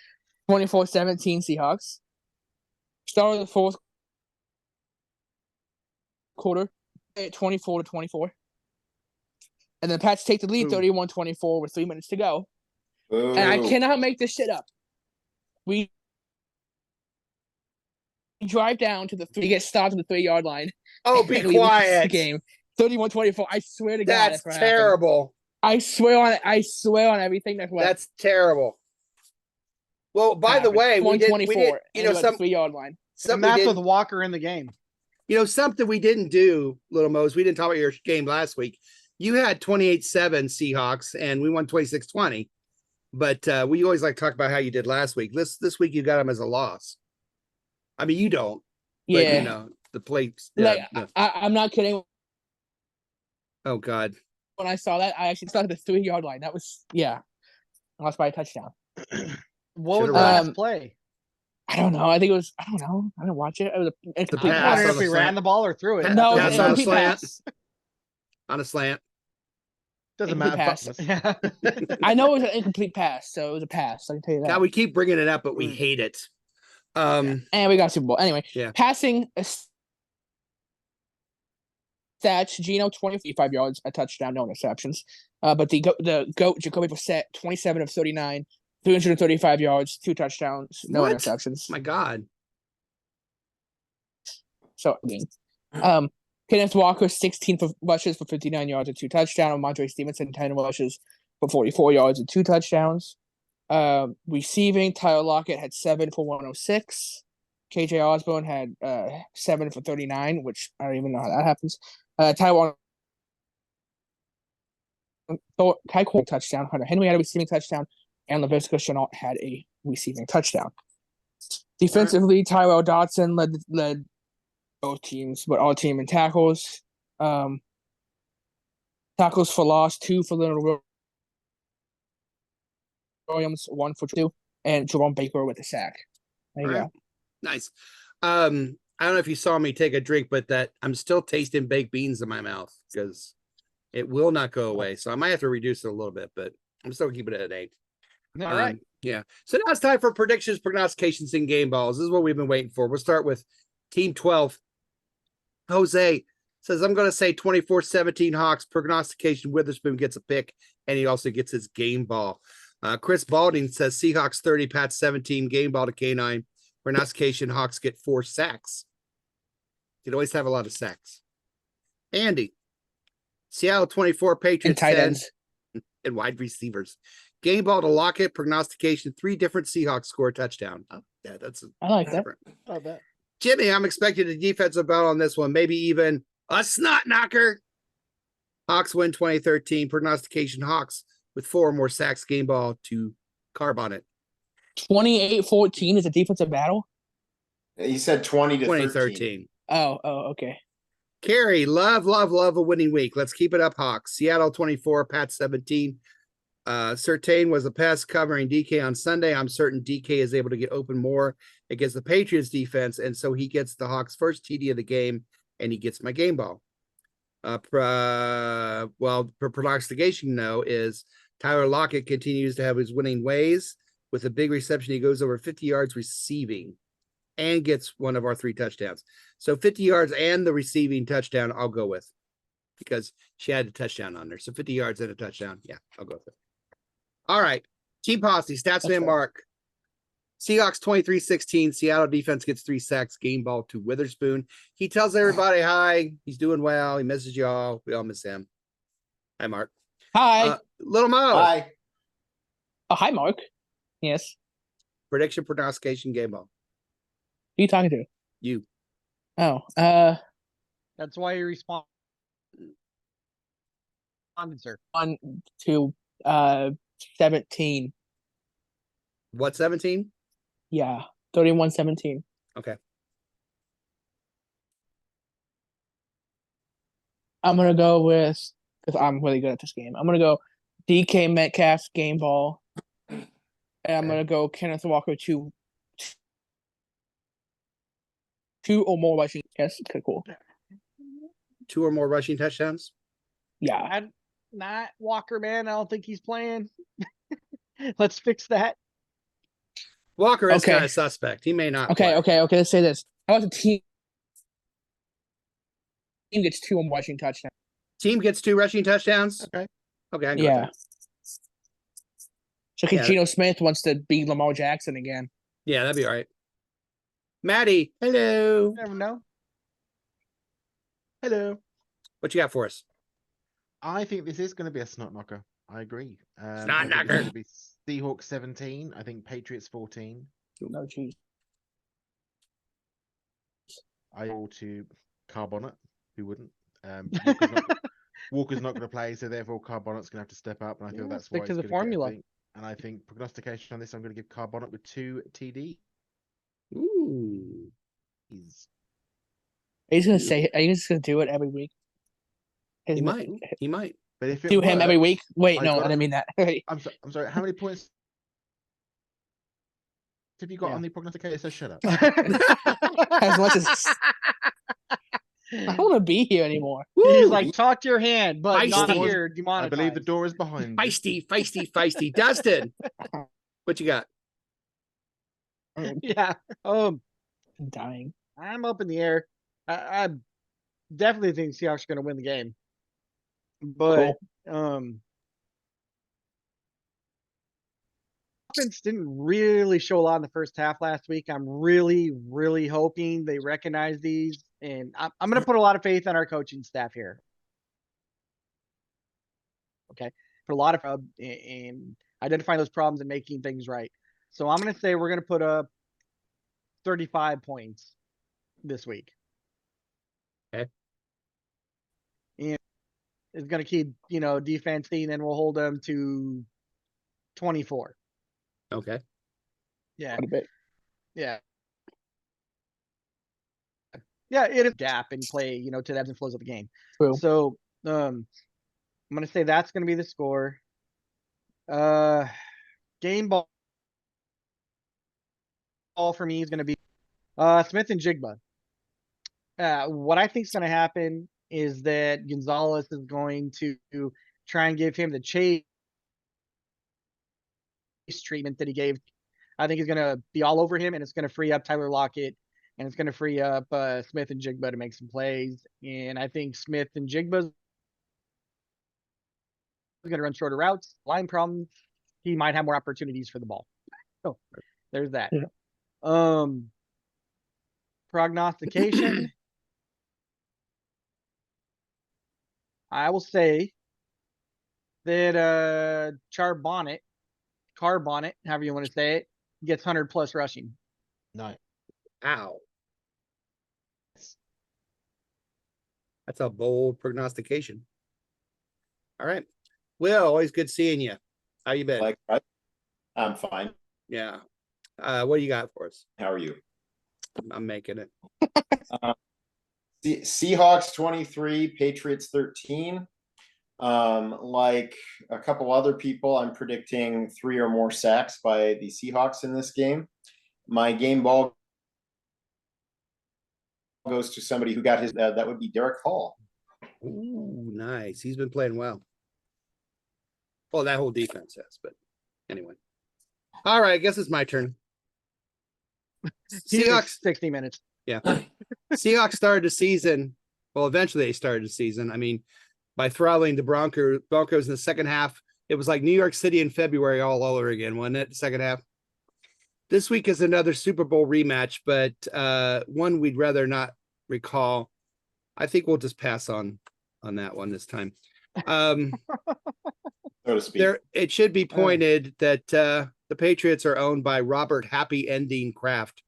Seahawks. Start of the fourth quarter at 24-24. And the Pats take the lead 31-24 with 3 minutes to go. Ooh. And I cannot make this shit up. We drive down to the 3, get stopped at the 3-yard line. Oh, be quiet. The game. 31-24. I swear to God, that's terrible. I swear on everything. That's terrible. Well, by the way, we did 3-yard line. That's with Walker in the game. Something we didn't do, Little Mose. We didn't talk about your game last week. You had 28-7 Seahawks, and we won 26-20. But we always like to talk about how you did last week. This week you got them as a loss. I mean, you don't. But, Yeah. you know, the plates. Like no. I'm not kidding. Oh God. When I saw that, I actually started the 3-yard line. That was I lost by a touchdown. What was Should've the run. last play? I don't know. I think it was. I don't know. I didn't watch it. It was a incomplete pass. I wondered pass. if we ran the ball or threw it. No, it was Pass an on a incomplete slant. pass. On a slant. Doesn't Incomplete matter. pass. Buttons. I know it was an incomplete pass, so it was a pass. I can tell you that. God, we keep bringing it up, but we hate it. And we got Super Bowl. Anyway, Yeah. passing stats: Gino 25 yards, a touchdown, no interceptions. But the GOAT Jacoby Brissett 27 of 39, 335 yards, 2 touchdowns, no What? interceptions. My God. So I mean, Kenneth Walker 16 rushes for 59 yards and 2 touchdowns. Mondre Stevenson 10 rushes for 44 yards and 2 touchdowns. Receiving, Tyler Lockett had 7 for 106. KJ Osborne had 7 for 39, which I don't even know how that happens. Taiwan Kai Cole touchdown. Hunter Henry had a receiving touchdown, and LaVisca Chenault had a receiving touchdown. Defensively, Tyrell Dodson led both teams, but all team in tackles. Tackles for loss, 2 for Leonard Williams, 1 for 2, and Jerome Baker with a sack. There you go. Nice. I don't know if you saw me take a drink, but that I'm still tasting baked beans in my mouth because it will not go away. So I might have to reduce it a little bit, but I'm still keeping it at 8. All right. Yeah. So now it's time for predictions, prognostications, and game balls. This is what we've been waiting for. We'll start with Team 12. Jose says, I'm going to say 24-17 Hawks. Prognostication, Witherspoon gets a pick, and he also gets his game ball. Chris Balding says Seahawks 30, Pats 17, game ball to K9. Prognostication, Hawks get 4 sacks. You'd always have a lot of sacks. Andy, Seattle 24, Patriots and tight 10, ends and wide receivers. Game ball to Lockett. Prognostication, 3 different Seahawks score a touchdown. Oh, yeah, that's I like that. Oh, that. Jimmy, I'm expecting a defensive battle on this one. Maybe even a snot knocker. Hawks win 2013. Prognostication, Hawks with 4 more sacks. Game ball to Carbonnet. 28-14 is a defensive battle? He said 20 to 2013. Oh, okay. Carrie, love a winning week. Let's keep it up, Hawks. Seattle 24, Pat 17. Surtain was a pass covering DK on Sunday. I'm certain DK is able to get open more against the Patriots defense, and so he gets the Hawks' first TD of the game, and he gets my game ball. For prognostication, though, is Tyler Lockett continues to have his winning ways. With a big reception, he goes over 50 yards receiving and gets one of our 3 touchdowns. So 50 yards and the receiving touchdown, I'll go with because she had a touchdown on there. So 50 yards and a touchdown. Yeah, I'll go with it. All right. Team Posse, Statsman Mark. Seahawks 23-16. Seattle defense gets 3 sacks. Game ball to Witherspoon. He tells everybody hi. He's doing well. He misses y'all. We all miss him. Hi, Mark. Hi. Little Mo. Hi. Oh, hi, Mark. Yes. Prediction, prognostication, game ball. Who are you talking to? You. Oh, That's why you responded, sir. on to 17. What, 17? Yeah, 31-17. Okay. I'm gonna go with, because I'm really good at this game. I'm gonna go DK Metcalf game ball, and I'm gonna go Kenneth Walker 2 or more rushing. Yes, okay, cool. 2 or more rushing touchdowns. Yeah, Not Walker, man. I don't think he's playing. Let's fix that. Walker is Okay. kind of suspect. He may not. Okay, play. okay. Let's say this. How about the team gets 2 or more rushing touchdowns? Team gets 2 rushing touchdowns. Okay. Okay. I can go with Yeah. that. So, Yeah. Geno Smith wants to beat Lamar Jackson again. Yeah, that'd be all right. Maddie, hello. You never know. Hello. What you got for us? I think this is going to be a snot knocker. I agree. Snot I think it's knocker. going to be Seahawks 17. I think Patriots 14. No, geez. I all to Carbonnet. Who wouldn't? Walker's not going to play, so therefore Carbonnet's going to have to step up, and I feel Yeah, that's stick why to he's the gonna get a formula. thing. And I think prognostication on this, I'm going to give Carbonnet with 2 TD. Ooh. Are you just gonna do it every week? He might. He might. But if it Do him every week. Wait, no, I gotta- didn't mean that. I'm sorry. How many points have you got on the prognosticator? So shut up. As much as I don't want to be here anymore. He's like, talk to your hand, but Feisty. not here. I Demonetized. believe the door is behind you. Feisty. Dustin, what you got? Yeah. I'm dying. I'm up in the air. I definitely think Seahawks are going to win the game, but offense didn't really show a lot in the first half last week. I'm really, really hoping they recognize these, and I'm going to put a lot of faith on our coaching staff here. Okay, put a lot of and identifying those problems and making things right. So I'm going to say we're going to put up 35 points this week. Okay. And it's going to keep, defense, and then we'll hold them to 24. Okay. Yeah. Quite a bit. Yeah. Yeah, it is gap and play, to the ebbs and flows of the game. True. So I'm going to say that's going to be the score. Game ball for me is going to be Smith and Jigba. What I think is going to happen is that Gonzalez is going to try and give him the chase treatment that he gave. I think he's going to be all over him, and it's going to free up Tyler Lockett, and it's going to free up Smith and Jigba to make some plays. And I think Smith and Jigba is going to run shorter routes, line problems. He might have more opportunities for the ball. So there's that. Yeah. Prognostication. I will say that Carbonnet, however you want to say it, gets 100 plus rushing. No. Ow. That's a bold prognostication. All right. Will, always good seeing you. How you been? I'm fine. Yeah. What do you got for us? How are you? I'm making it. Seahawks 23, Patriots 13. Like a couple other people, I'm predicting 3 or more sacks by the Seahawks in this game. My game ball goes to somebody who got his, that would be Derek Hall. Ooh, nice. He's been playing well. Well, that whole defense has, but anyway. All right, I guess it's my turn. Seahawks 60 minutes. Yeah. Seahawks started the season. Well, eventually they started the season. I mean, by throttling the Broncos in the second half. It was like New York City in February all over again, wasn't it? The second half. This week is another Super Bowl rematch, but one we'd rather not recall. I think we'll just pass on that one this time. So to speak. It should be pointed that the Patriots are owned by Robert Happy Ending Kraft.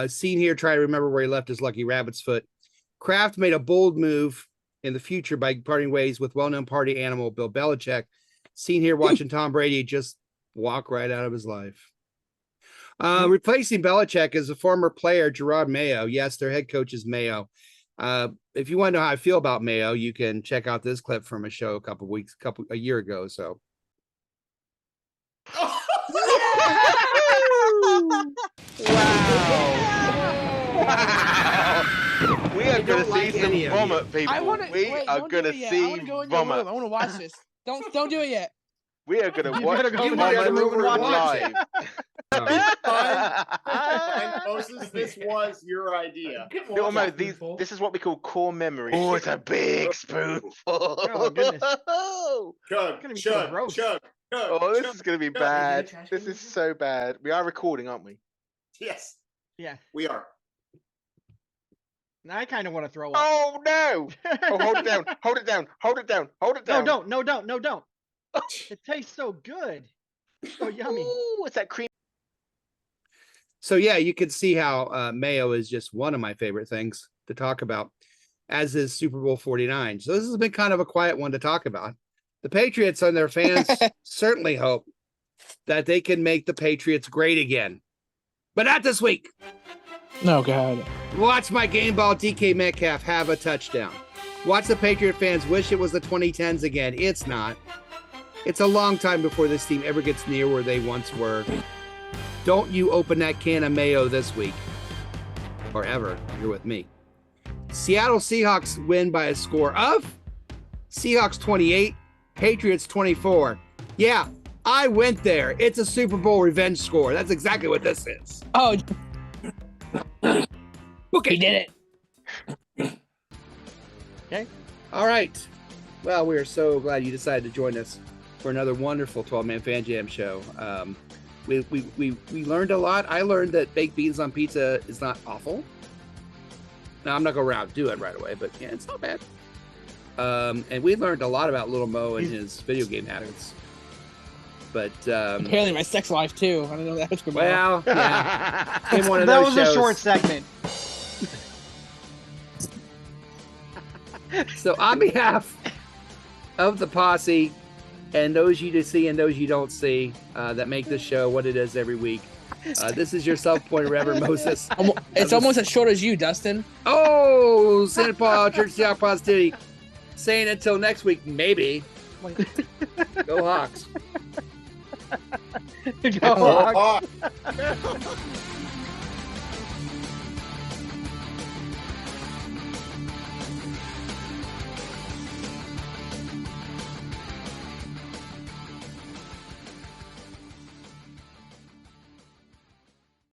Seen here, try to remember where he left his lucky rabbit's foot. Kraft made a bold move in the future by parting ways with well-known party animal Bill Belichick. Seen here watching Tom Brady just walk right out of his life. Replacing Belichick is a former player, Gerard Mayo. Yes, their head coach is Mayo. If you want to know how I feel about Mayo, you can check out this clip from a show a year ago. So. Wow. We are going to see some vomit, people. We are going to see vomit. I want to watch this. Don't do it yet. We are going to watch vomit live. And Moses, this was your idea. No, this is what we call core memory. Oh, it's a big spoonful. Oh, goodness. Chug, chug, chug. Oh, this is going to be bad. This is so bad. We are recording, aren't we? Yes. Yeah. We are. Now I kind of want to throw up. Oh, no. Oh, hold it down. Hold it down. Hold it down. Hold it down. No, don't. It tastes so good. So yummy. Ooh, what's that cream? So, yeah, you can see how Mayo is just one of my favorite things to talk about, as is Super Bowl 49. So this has been kind of a quiet one to talk about. The Patriots and their fans certainly hope that they can make the Patriots great again. But not this week. No, God. Watch my game ball DK Metcalf have a touchdown. Watch the Patriot fans wish it was the 2010s again. It's not. It's a long time before this team ever gets near where they once were. Don't you open that can of mayo this week. Or ever. You're with me. Seattle Seahawks win by a score of Seahawks 28, Patriots 24. Yeah, I went there. It's a Super Bowl revenge score. That's exactly what this is. Oh, okay. He did it. Okay. All right. Well, we are so glad you decided to join us for another wonderful 12-man Fan Jam show. We learned a lot. I learned that baked beans on pizza is not awful. Now, I'm not going to do it right away, but yeah, it's not bad. And we learned a lot about Little Mo and his video game habits. But apparently my sex life too. I don't know that was good. Well, yeah. In one of that those was shows. a short segment. So on behalf of the posse and those you see and those you don't see that make this show what it is every week, this is your self-appointed Reverend Moses. It's almost as short as you, Dustin. Oh, St. Paul Church of Seahawk Positivity. Saying until next week, maybe. Go Hawks. Go Hawks.